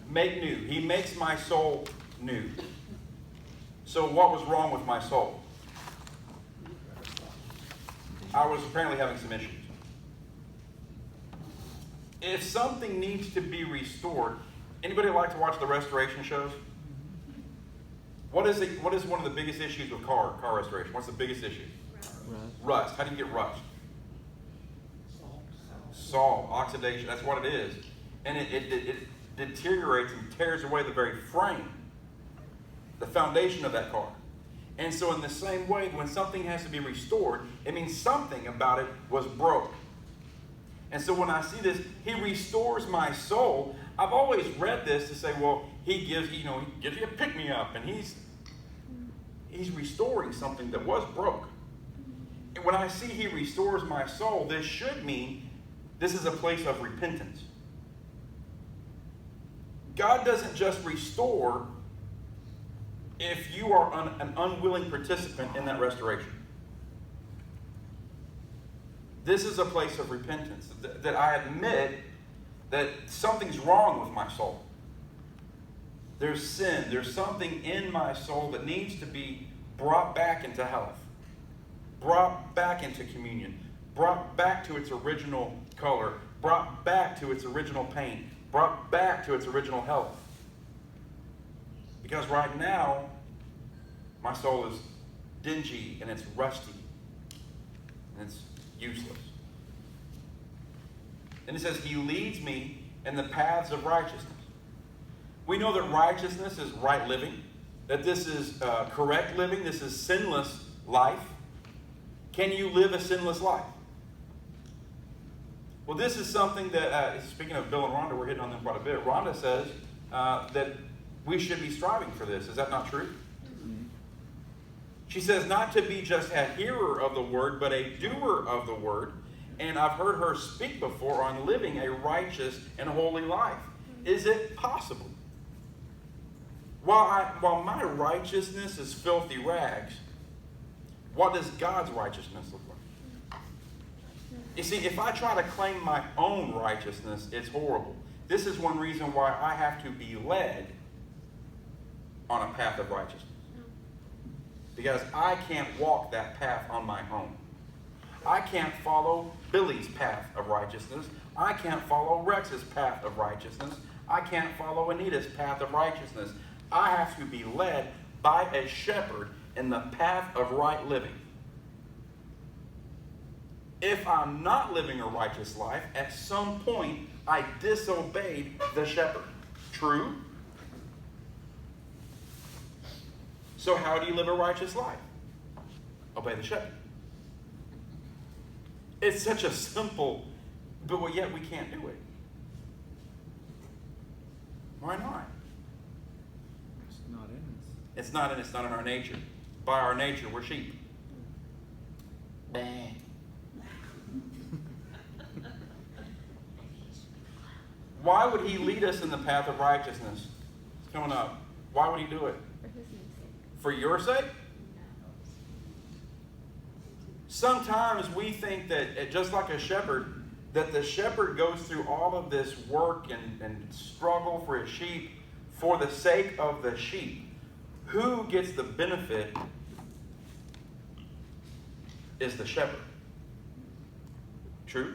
Make new. He makes my soul new. So what was wrong with my soul? I was apparently having some issues. If something needs to be restored, anybody like to watch the restoration shows? What is one of the biggest issues with car restoration? What's the biggest issue? Rust. How do you get rust? Salt, oxidation, that's what it is. And it deteriorates and tears away the very frame, the foundation of that car. And so in the same way, when something has to be restored, it means something about it was broke. And so when I see this, he restores my soul, I've always read this to say, well, he gives you a pick-me-up, and he's restoring something that was broke. And when I see he restores my soul, this should mean this is a place of repentance. God doesn't just restore if you are an unwilling participant in that restoration. This is a place of repentance, that I admit that something's wrong with my soul. There's sin. There's something in my soul that needs to be brought back into health, brought back into communion, brought back to its original color, brought back to its original pain, brought back to its original health. Because right now, my soul is dingy and it's rusty and it's useless. And it says, he leads me in the paths of righteousness. We know that righteousness is right living, that this is correct living, this is sinless life. Can you live a sinless life? Well, this is something that, speaking of Bill and Rhonda, we're hitting on them quite a bit. Rhonda says that we should be striving for this. Is that not true? She says not to be just a hearer of the word, but a doer of the word. And I've heard her speak before on living a righteous and holy life. Is it possible? While my righteousness is filthy rags, what does God's righteousness look like? You see, if I try to claim my own righteousness, it's horrible. This is one reason why I have to be led on a path of righteousness. Because I can't walk that path on my own. I can't follow Billy's path of righteousness. I can't follow Rex's path of righteousness. I can't follow Anita's path of righteousness. I have to be led by a shepherd in the path of right living. If I'm not living a righteous life, at some point I disobeyed the shepherd. True? So how do you live a righteous life? Obey the shepherd. It's such a simple, but yet we can't do it. Why not? It's not in us. It's not in our nature. By our nature, we're sheep. Bah. Why would he lead us in the path of righteousness? It's coming up. Why would he do it? For your sake? sometimes we think that, just like a shepherd, that the shepherd goes through all of this work and struggle for his sheep for the sake of the sheep. Who gets the benefit is the shepherd. True?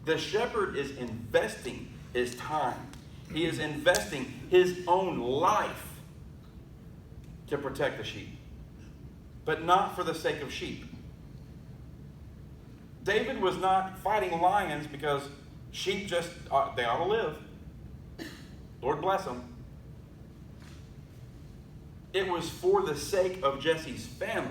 The shepherd is investing his time. He is investing his own life to protect the sheep, but not for the sake of sheep. David was not fighting lions because sheep just, they ought to live. Lord bless them. It was for the sake of Jesse's family.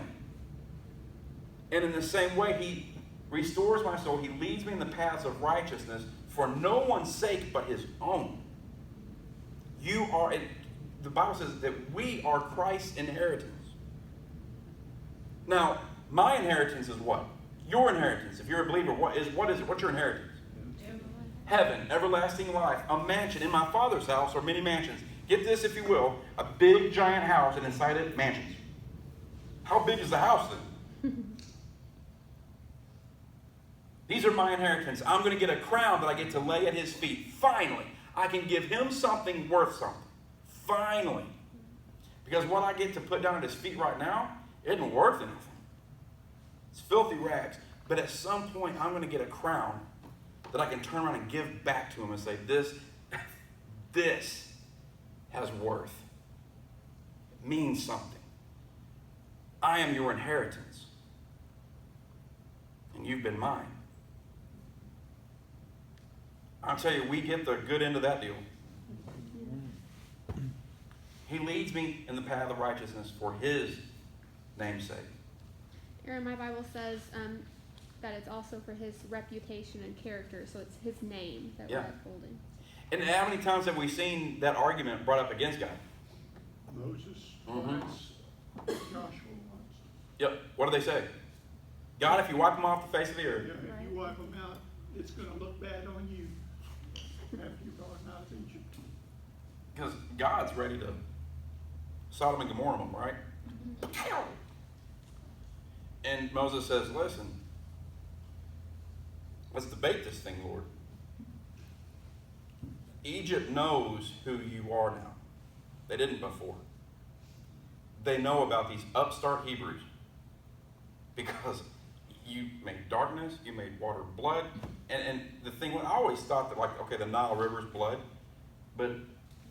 And in the same way, he restores my soul. He leads me in the paths of righteousness for no one's sake but his own. You are, the Bible says that we are Christ's inheritance. Now, my inheritance is what? Your inheritance. If you're a believer, what's your inheritance? Heaven, everlasting life, a mansion. In my Father's house are many mansions. Get this, if you will, a big giant house, and inside it, mansions. How big is the house then? These are my inheritance. I'm going to get a crown that I get to lay at his feet. Finally, I can give him something worth something. Finally. Because what I get to put down at his feet right now isn't worth anything. It's filthy rags. But at some point, I'm going to get a crown that I can turn around and give back to him and say, this has worth. It means something. I am your inheritance. And you've been mine. I'll tell you, we get the good end of that deal. He leads me in the path of righteousness for his name's sake. Aaron, my Bible says that it's also for his reputation and character, so it's his name that we're upholding. And how many times have we seen that argument brought up against God? Moses once, Joshua once. Yep. What do they say? God, if you wipe them off the face of the earth. Yeah, if you wipe them out, it's going to look bad on you after you brought them out of Egypt. Because God's ready to Sodom and Gomorrah them, right? And Moses says, listen, let's debate this thing, Lord. Egypt knows who you are now. They didn't before. They know about these upstart Hebrews because you made darkness, you made water blood. And the thing, I always thought that, like, okay, the Nile River is blood, but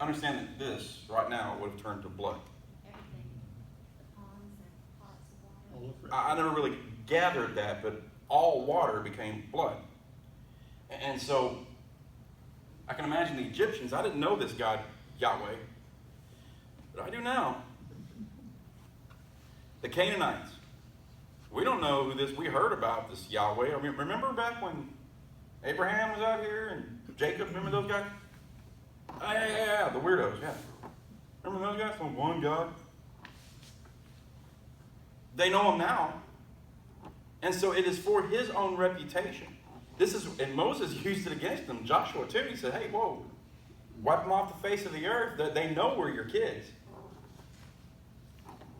understand that this, right now, would have turned to blood. Everything, the ponds and pots of water. All of I never really gathered that, but all water became blood. And so, I can imagine the Egyptians, I didn't know this God, Yahweh, but I do now. The Canaanites, we don't know who this, we heard about this Yahweh. I mean, remember back when Abraham was out here and Jacob, remember those guys? Yeah, the weirdos, yeah. Remember those guys? Oh, one God. They know him now. And so it is for his own reputation. This is, and Moses used it against them. Joshua too, he said, hey, whoa, wipe them off the face of the earth. They know we're your kids.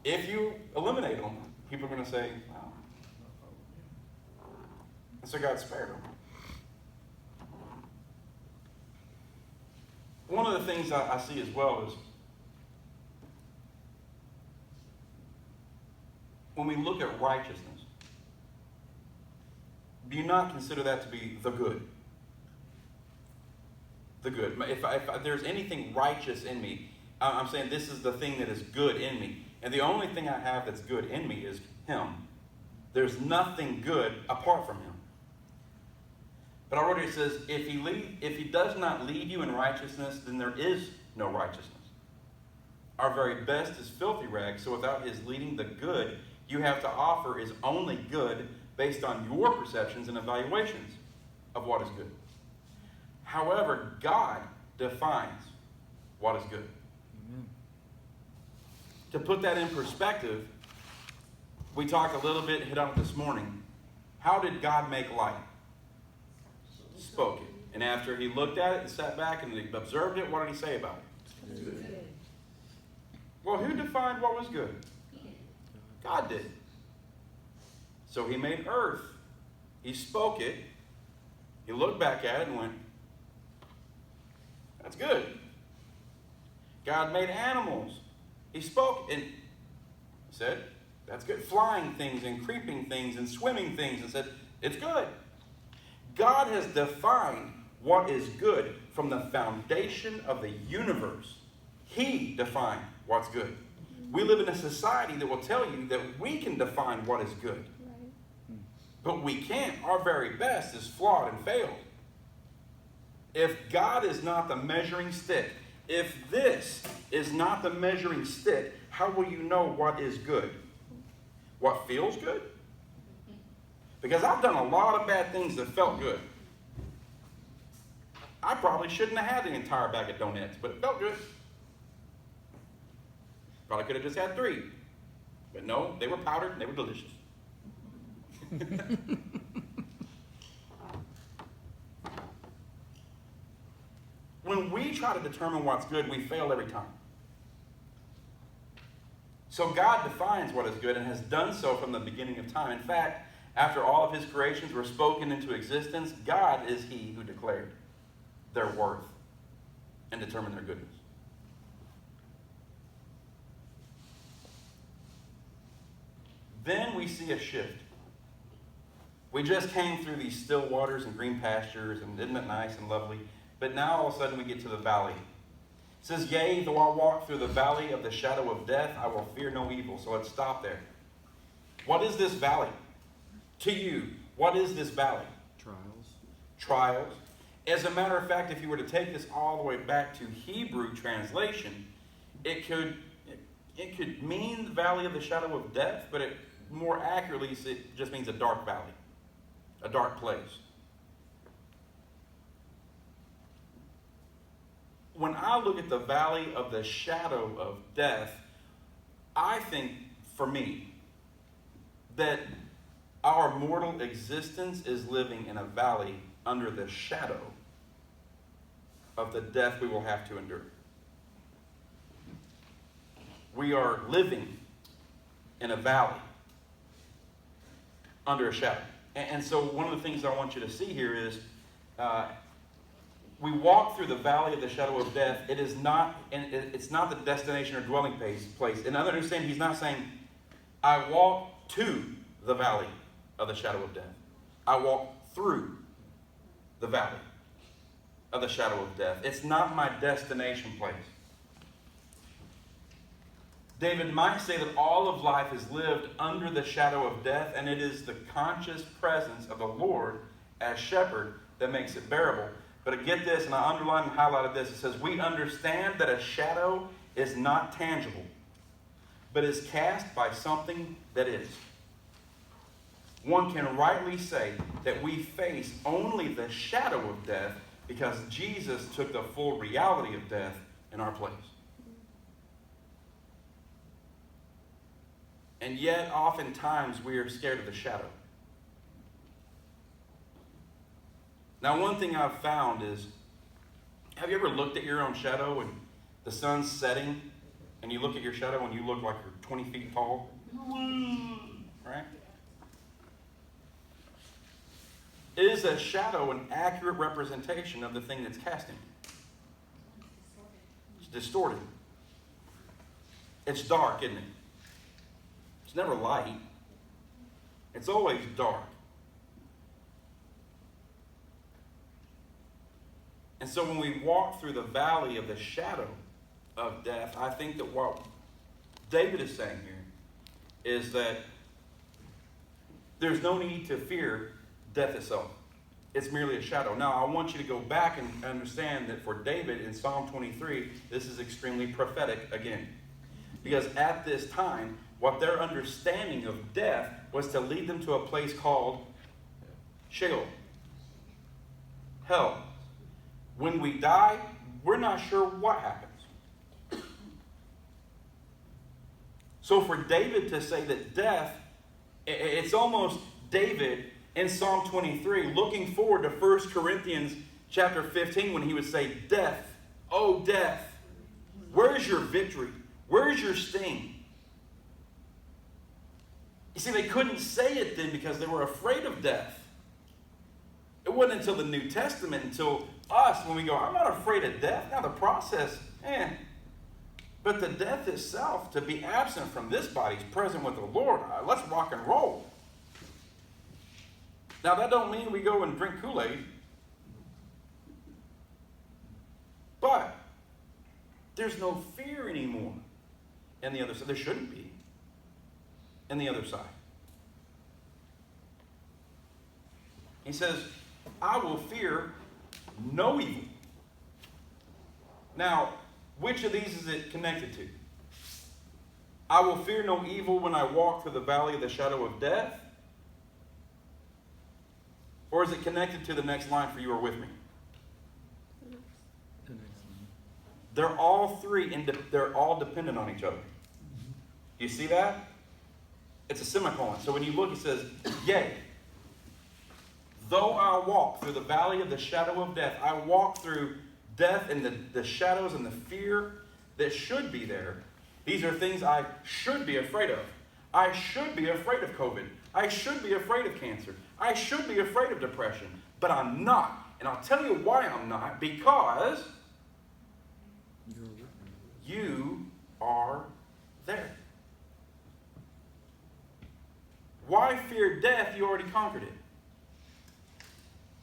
If you eliminate them, people are going to say, wow. And so God spared them. One of the things I see as well is when we look at righteousness, do you not consider that to be the good? The good. If there's anything righteous in me, I'm saying this is the thing that is good in me. And the only thing I have that's good in me is him. There's nothing good apart from him. But already it says, if he does not lead you in righteousness, then there is no righteousness. Our very best is filthy rags, so without his leading, the good you have to offer is only good based on your perceptions and evaluations of what is good. However, God defines what is good. Amen. To put that in perspective, we talked a little bit, hit on it this morning. How did God make light? Spoke it. And after he looked at it and sat back and he observed it, what did he say about it? Good. Well, who defined what was good? God did. So he made earth. He spoke it. He looked back at it and went, that's good. God made animals. He spoke and said, that's good. Flying things and creeping things and swimming things, and said, it's good. God has defined what is good from the foundation of the universe. He defined what's good. We live in a society that will tell you that we can define what is good. Right. But we can't. Our very best is flawed and failed. If God is not the measuring stick, if this is not the measuring stick, how will you know what is good? What feels good? Because I've done a lot of bad things that felt good. I probably shouldn't have had the entire bag of donuts, but it felt good. Probably could have just had 3. But no, they were powdered and they were delicious. When we try to determine what's good, we fail every time. So God defines what is good and has done so from the beginning of time. In fact, after all of his creations were spoken into existence, God is he who declared their worth and determined their goodness. Then we see a shift. We just came through these still waters and green pastures, and isn't it nice and lovely? But now all of a sudden we get to the valley. It says, yea, though I walk through the valley of the shadow of death, I will fear no evil. So let's stop there. What is this valley? To you, what is this valley? Trials. As a matter of fact, if you were to take this all the way back to Hebrew translation, it could mean the valley of the shadow of death, but it more accurately it just means a dark valley, a dark place. When I look at the valley of the shadow of death, I think, for me, that our mortal existence is living in a valley under the shadow of the death we will have to endure. We are living in a valley under a shadow. And so one of the things I want you to see here is we walk through the valley of the shadow of death. It is not, and it's not the destination or dwelling place. And understand, he's not saying, I walk to the valley of the shadow of death. I walk through the valley of the shadow of death. It's not my destination place. David might say that all of life is lived under the shadow of death, and it is the conscious presence of the Lord as shepherd that makes it bearable. But get this, and I underlined and highlighted this. It says, we understand that a shadow is not tangible, but is cast by something that is. One can rightly say that we face only the shadow of death because Jesus took the full reality of death in our place. And yet, oftentimes, we are scared of the shadow. Now, one thing I've found is, have you ever looked at your own shadow and the sun's setting, and you look at your shadow and you look like you're 20 feet tall? Right? Is a shadow an accurate representation of the thing that's casting? It's distorted. It's dark, isn't it? It's never light. It's always dark. And so when we walk through the valley of the shadow of death, I think that what David is saying here is that there's no need to fear death itself. It's merely a shadow. Now, I want you to go back and understand that for David in Psalm 23, this is extremely prophetic again. Because at this time, what their understanding of death was to lead them to a place called Sheol, hell. When we die, we're not sure what happens. So for David to say that death, it's almost David in Psalm 23 looking forward to 1 Corinthians chapter 15 when he would say, death, oh death, where's your victory? Where's your sting? You see, they couldn't say it then because they were afraid of death. It wasn't until the New Testament, until us, when we go, I'm not afraid of death. Now the process, But the death itself, to be absent from this body, is present with the Lord. Let's rock and roll. Now that don't mean we go and drink Kool-Aid. But there's no fear anymore in the other side. There shouldn't be in the other side. He says, I will fear no evil. Now, which of these is it connected to? I will fear no evil when I walk through the valley of the shadow of death? Or is it connected to the next line, for you are with me? They're all three, they're all dependent on each other. You see that? It's a semicolon. So when you look, it says, yea, though I walk through the valley of the shadow of death, I walk through death and the shadows and the fear that should be there. These are things I should be afraid of. I should be afraid of COVID. I should be afraid of cancer. I should be afraid of depression. But I'm not. And I'll tell you why I'm not. Because you are there. Why fear death? You already conquered it.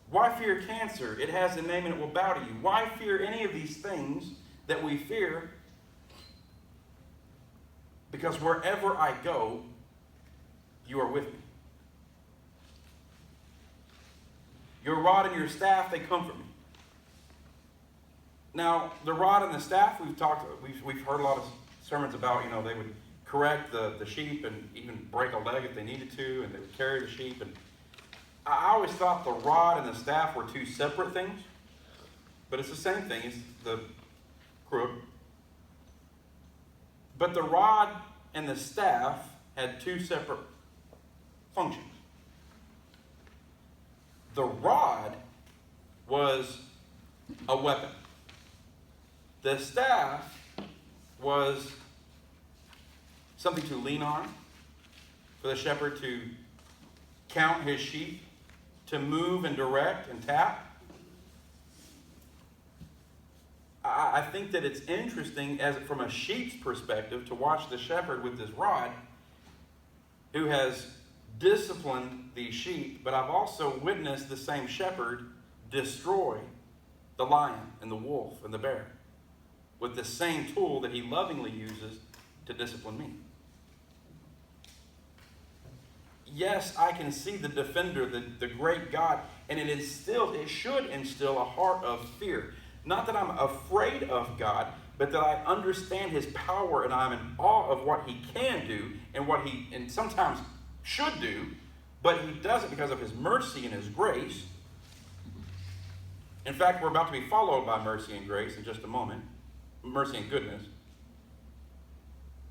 Why fear cancer? It has a name and it will bow to you. Why fear any of these things that we fear? Because wherever I go, you are with me. Your rod and your staff, they comfort me. Now, the rod and the staff, we've heard a lot of sermons about, they would correct the sheep and even break a leg if they needed to, and they would carry the sheep. And I always thought the rod and the staff were two separate things, but it's the same thing. It's the crook. But the rod and the staff had two separate functions. The rod was a weapon. The staff was something to lean on, for the shepherd to count his sheep, to move and direct and tap. I think that it's interesting, from a sheep's perspective, to watch the shepherd with this rod, who has disciplined these sheep, but I've also witnessed the same shepherd destroy the lion and the wolf and the bear with the same tool that he lovingly uses to discipline me. Yes, I can see the defender, the great God, and it should instill a heart of fear. Not that I'm afraid of God, but that I understand his power and I'm in awe of what he can do and what he and sometimes should do, but he does it because of his mercy and his grace. In fact, we're about to be followed by mercy and grace in just a moment. Mercy and goodness.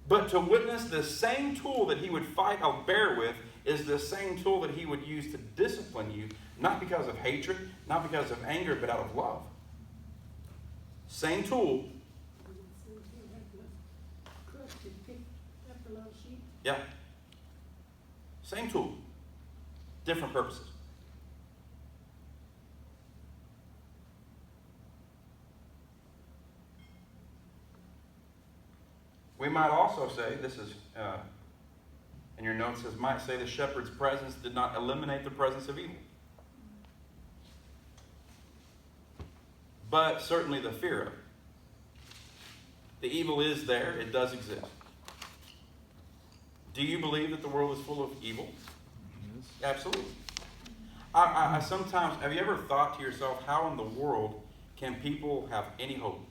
But to witness the same tool that he would fight a bear with is the same tool that he would use to discipline you, not because of hatred, not because of anger, but out of love. Same tool. Yeah. Same tool. Different purposes. We might also say, this is in your notes, might say the shepherd's presence did not eliminate the presence of evil. But certainly the fear of it. The evil is there. It does exist. Do you believe that the world is full of evil? Yes. Absolutely. I sometimes, have you ever thought to yourself, how in the world can people have any hope?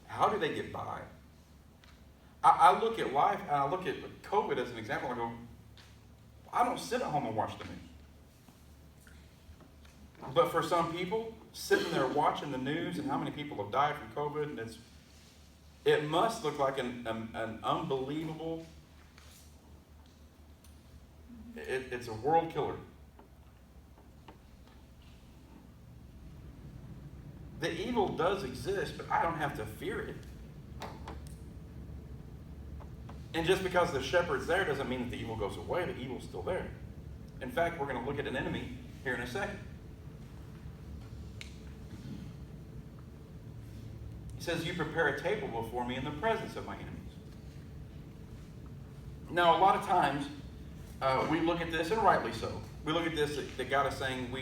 How do they get by? I look at life, and I look at COVID as an example, and I go, I don't sit at home and watch the news. But for some people, sitting there watching the news and how many people have died from COVID, and it must look like an unbelievable, it's a world killer. The evil does exist, but I don't have to fear it. And just because the shepherd's there doesn't mean that the evil goes away. The evil's still there. In fact, we're going to look at an enemy here in a second. He says, you prepare a table before me in the presence of my enemies. Now, a lot of times, we look at this, and rightly so. We look at this, that God is saying,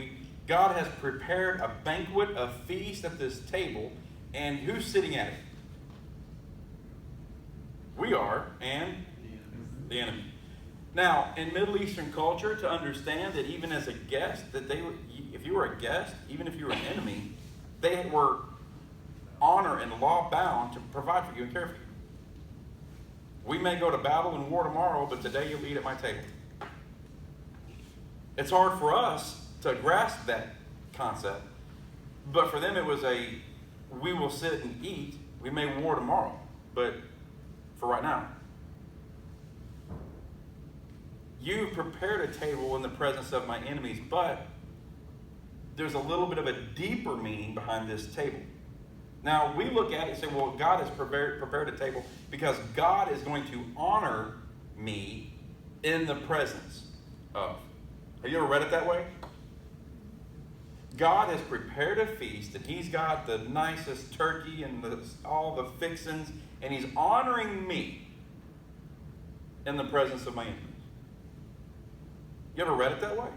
God has prepared a banquet, a feast at this table, and who's sitting at it? We are, and the enemy. Now, in Middle Eastern culture, to understand that even as a guest, that if you were a guest, even if you were an enemy, they were honor and law bound to provide for you and care for you. We may go to battle and war tomorrow, but today you'll eat at my table. It's hard for us to grasp that concept, but for them it was we will sit and eat. We may war tomorrow, but for right now. You've prepared a table in the presence of my enemies, but there's a little bit of a deeper meaning behind this table. Now, we look at it and say, well, God has prepared a table because God is going to honor me in the presence of. Have you ever read it that way? God has prepared a feast, and he's got the nicest turkey and all the fixings, and he's honoring me in the presence of my enemies. You ever read it that way?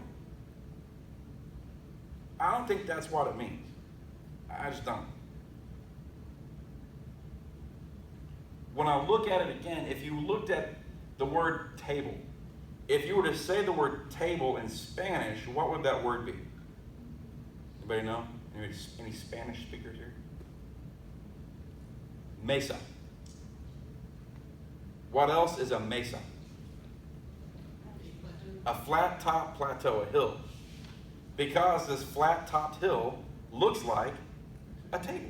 I don't think that's what it means. I just don't. When I look at it again, if you looked at the word table, if you were to say the word table in Spanish, what would that word be? Anybody know? Any Spanish speakers here? Mesa. What else is a mesa? A flat top plateau, a hill. Because this flat topped hill looks like a table.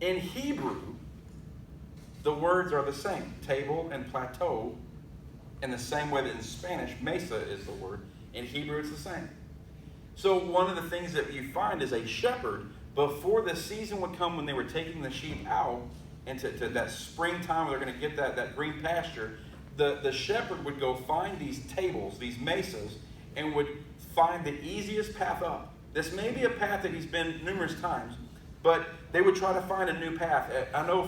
In Hebrew, the words are the same, table and plateau, in the same way that in Spanish, mesa is the word. In Hebrew, it's the same. So one of the things that you find is a shepherd, before the season would come when they were taking the sheep out into that springtime where they're going to get that green pasture, the shepherd would go find these tables, these mesas, and would find the easiest path up. This may be a path that he's been numerous times, but they would try to find a new path. I know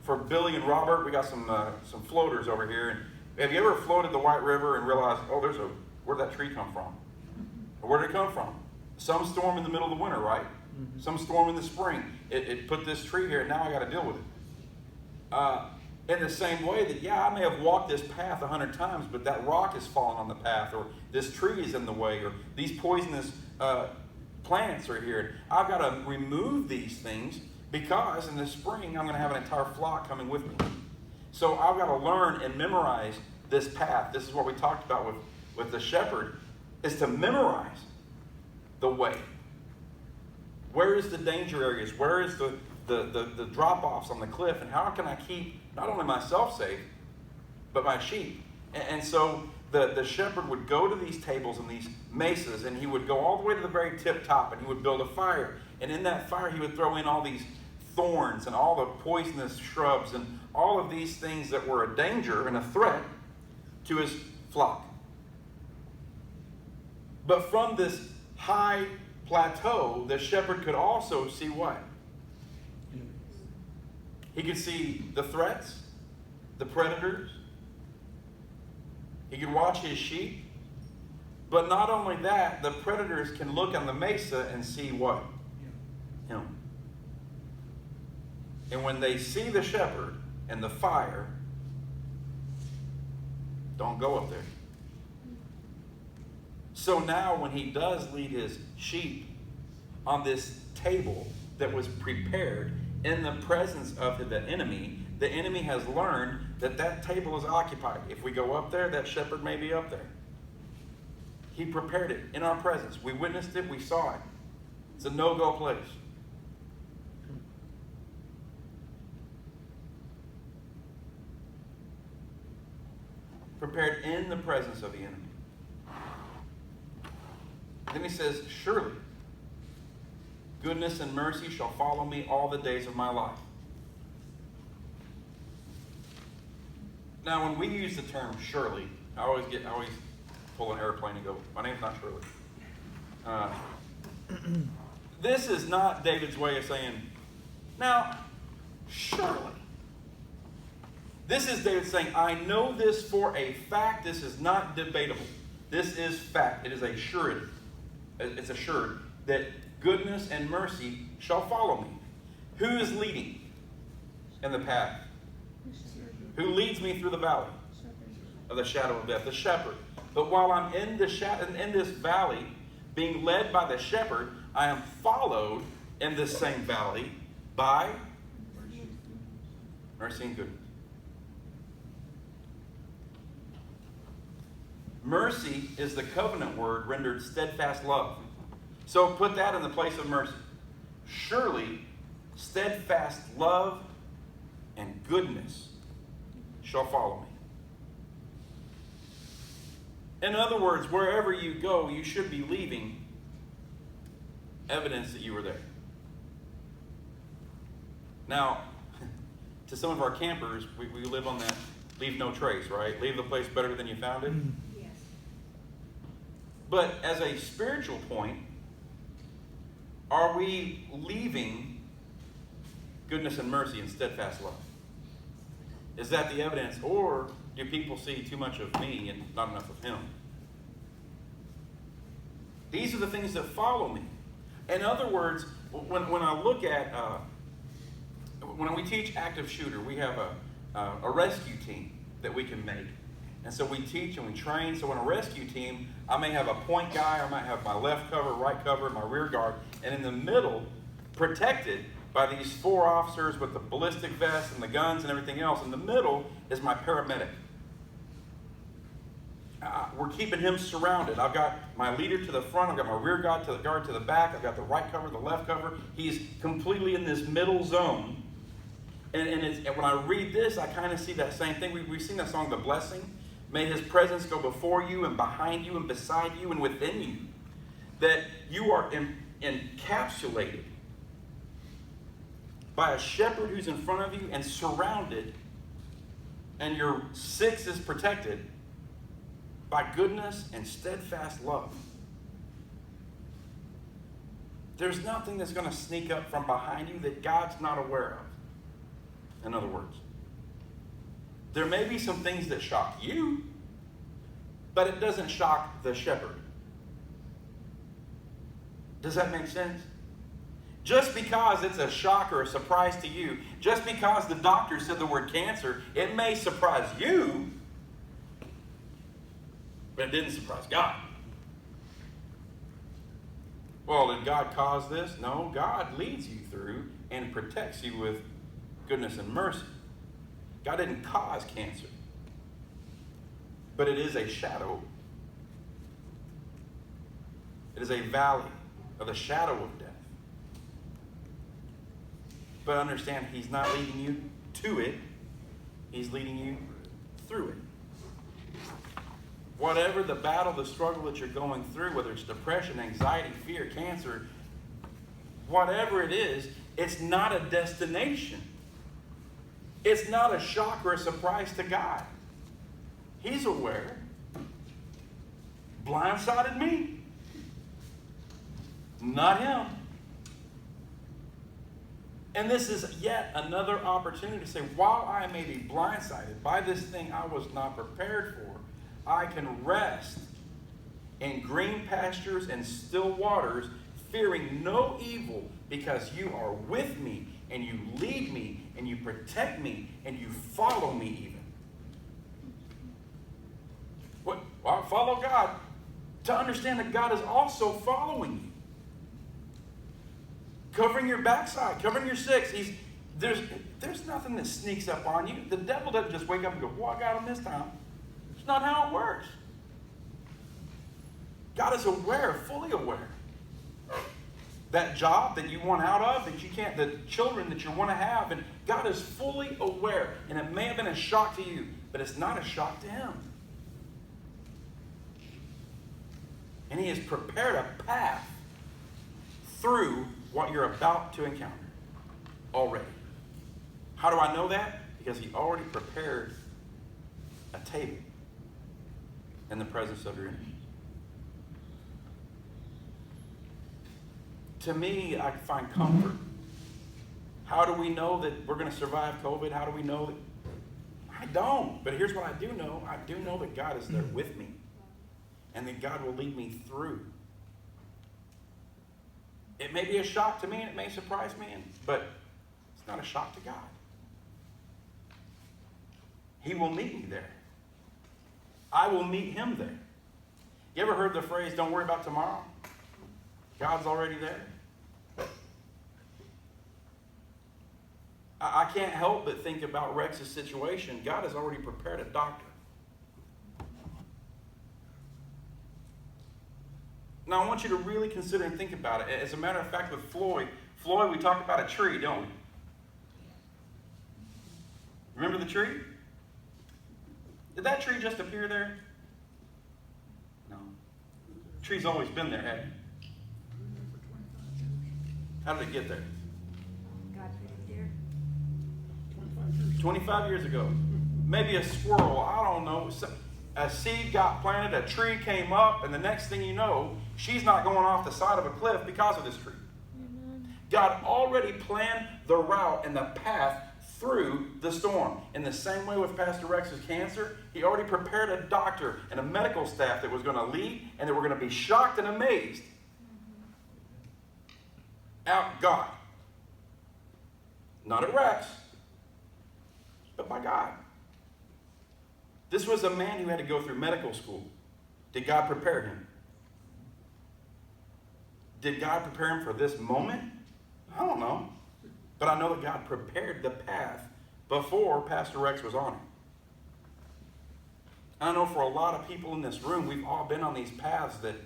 for Billy and Robert, we got some floaters over here. And have you ever floated the White River and realized, oh, where'd that tree come from? Or where did it come from? Some storm in the middle of the winter, right? Mm-hmm. Some storm in the spring. It put this tree here, and now I got to deal with it. In the same way that, I may have walked this path 100 times, but that rock has fallen on the path, or this tree is in the way, or these poisonous plants are here. I've got to remove these things because in the spring I'm going to have an entire flock coming with me. So I've got to learn and memorize this path. This is what we talked about with the shepherd, is to memorize the way. Where is the danger areas? Where is the drop-offs on the cliff? And how can I keep not only myself safe, but my sheep? And so the shepherd would go to these tables and these mesas, and he would go all the way to the very tip top, and he would build a fire. And in that fire, he would throw in all these thorns and all the poisonous shrubs and all of these things that were a danger and a threat to his flock. But from this high plateau, the shepherd could also see what? He could see the threats, the predators. He could watch his sheep. But not only that, the predators can look on the mesa and see what? Him. And when they see the shepherd and the fire, don't go up there. So now when he does lead his sheep on this table that was prepared in the presence of the enemy has learned that table is occupied. If we go up there, that shepherd may be up there. He prepared it in our presence. We witnessed it. We saw it. It's a no-go place. Prepared in the presence of the enemy. Then he says, surely goodness and mercy shall follow me all the days of my life. Now, when we use the term surely, I always pull an airplane and go, my name's not Shirley. This is not David's way of saying, now, surely. This is David saying, I know this for a fact. This is not debatable. This is fact. It is a surety. It's assured that goodness and mercy shall follow me. Who is leading in the path? Who leads me through the valley of the shadow of death? The shepherd. But while I'm in this valley, being led by the shepherd, I am followed in this same valley by mercy and goodness. Mercy is the covenant word rendered steadfast love. So put that in the place of mercy. Surely, steadfast love and goodness shall follow me. In other words, wherever you go, you should be leaving evidence that you were there. Now, to some of our campers, we live on that leave no trace, right? Leave the place better than you found it. Yes. But as a spiritual point, are we leaving goodness and mercy and steadfast love? Is that the evidence, or do people see too much of me and not enough of him? These are the things that follow me. In other words, when I look at, when we teach active shooter, we have a rescue team that we can make. And so we teach and we train. So in a rescue team, I may have a point guy, I might have my left cover, right cover, my rear guard, and in the middle, protected by these 4 officers with the ballistic vests and the guns and everything else. In the middle is my paramedic. We're keeping him surrounded. I've got my leader to the front. I've got my rear guard to the back. I've got the right cover, the left cover. He's completely in this middle zone. And when I read this, I kind of see that same thing. We've seen that song, The Blessing. May his presence go before you and behind you and beside you and within you. That you are encapsulated by a shepherd who's in front of you and surrounded, and your 6 is protected by goodness and steadfast love. There's nothing that's going to sneak up from behind you that God's not aware of. In other words, there may be some things that shock you, but it doesn't shock the shepherd. Does that make sense? Just because it's a shock or a surprise to you, just because the doctor said the word cancer, it may surprise you, but it didn't surprise God. Well, did God cause this? No, God leads you through and protects you with goodness and mercy. God didn't cause cancer, but it is a shadow. It is a valley of the shadow of death. But understand, he's not leading you to it. He's leading you through it. Whatever the battle, the struggle that you're going through, whether it's depression, anxiety, fear, cancer, whatever it is, it's not a destination. It's not a shock or a surprise to God. He's aware. Blindsided me. Not him. And this is yet another opportunity to say, while I may be blindsided by this thing I was not prepared for, I can rest in green pastures and still waters, fearing no evil, because you are with me, and you lead me, and you protect me, and you follow me even. What? Well, follow God to understand that God is also following you. Covering your backside, covering your 6. There's nothing that sneaks up on you. The devil doesn't just wake up and go, well, I got him this time. It's not how it works. God is aware, fully aware. That job that you want out of, that you can't, the children that you want to have, and God is fully aware. And it may have been a shock to you, but it's not a shock to him. And he has prepared a path through what you're about to encounter already. How do I know that? Because he already prepared a table in the presence of your enemies. To me, I find comfort. How do we know that we're going to survive COVID? How do we know that? I don't. But here's what I do know. I do know that God is there with me. And that God will lead me through. It may be a shock to me and it may surprise me, but it's not a shock to God. He will meet me there. I will meet him there. You ever heard the phrase, don't worry about tomorrow? God's already there. I can't help but think about Rex's situation. God has already prepared a doctor. Now, I want you to really consider and think about it. As a matter of fact, with Floyd, we talk about a tree, don't we? Remember the tree? Did that tree just appear there? No. The tree's always been there, hasn't it? How did it get there? God put it there. 25 years ago. Maybe a squirrel, I don't know. A seed got planted, a tree came up, and the next thing you know, she's not going off the side of a cliff because of this tree. God already planned the route and the path through the storm. In the same way with Pastor Rex's cancer, he already prepared a doctor and a medical staff that was going to lead and that were going to be shocked and amazed at God. Not at Rex, but by God. This was a man who had to go through medical school. Did God prepare him? Did God prepare him for this moment? I don't know. But I know that God prepared the path before Pastor Rex was on it. I know for a lot of people in this room, we've all been on these paths that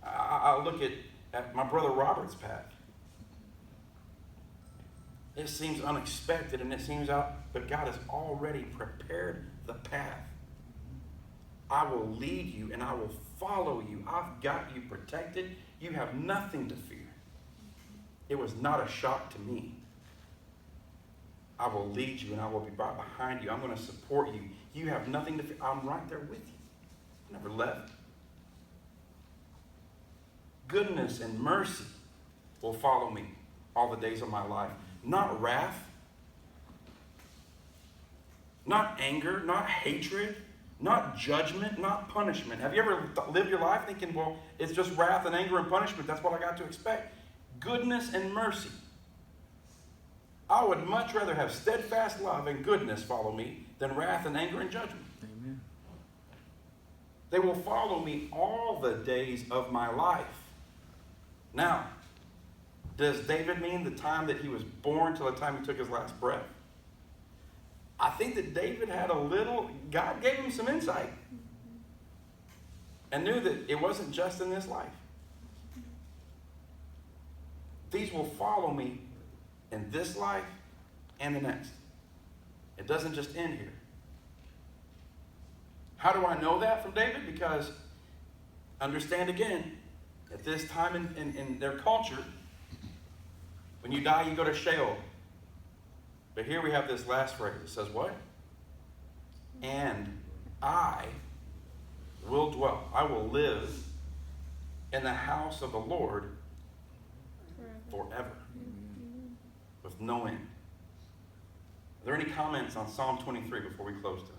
I look at my brother Robert's path. It seems unexpected and it seems out, but God has already prepared the path. I will lead you and I will follow you. I've got you protected. You have nothing to fear. It was not a shock to me. I will lead you and I will be right behind you. I'm going to support you. You have nothing to fear. I'm right there with you. I never left. Goodness and mercy will follow me all the days of my life. Not wrath, not anger, not hatred, not judgment, not punishment. Have you ever lived your life thinking, well, it's just wrath and anger and punishment. That's what I got to expect. Goodness and mercy. I would much rather have steadfast love and goodness follow me than wrath and anger and judgment. Amen. They will follow me all the days of my life. Now, does David mean the time that he was born till the time he took his last breath? I think that David had God gave him some insight and knew that it wasn't just in this life. These will follow me in this life and the next. It doesn't just end here. How do I know that from David? Because, understand again, at this time in their culture, when you die, you go to Sheol. But here we have this last phrase. It says what? And I will dwell. I will live in the house of the Lord forever. With no end. Are there any comments on Psalm 23 before we close today?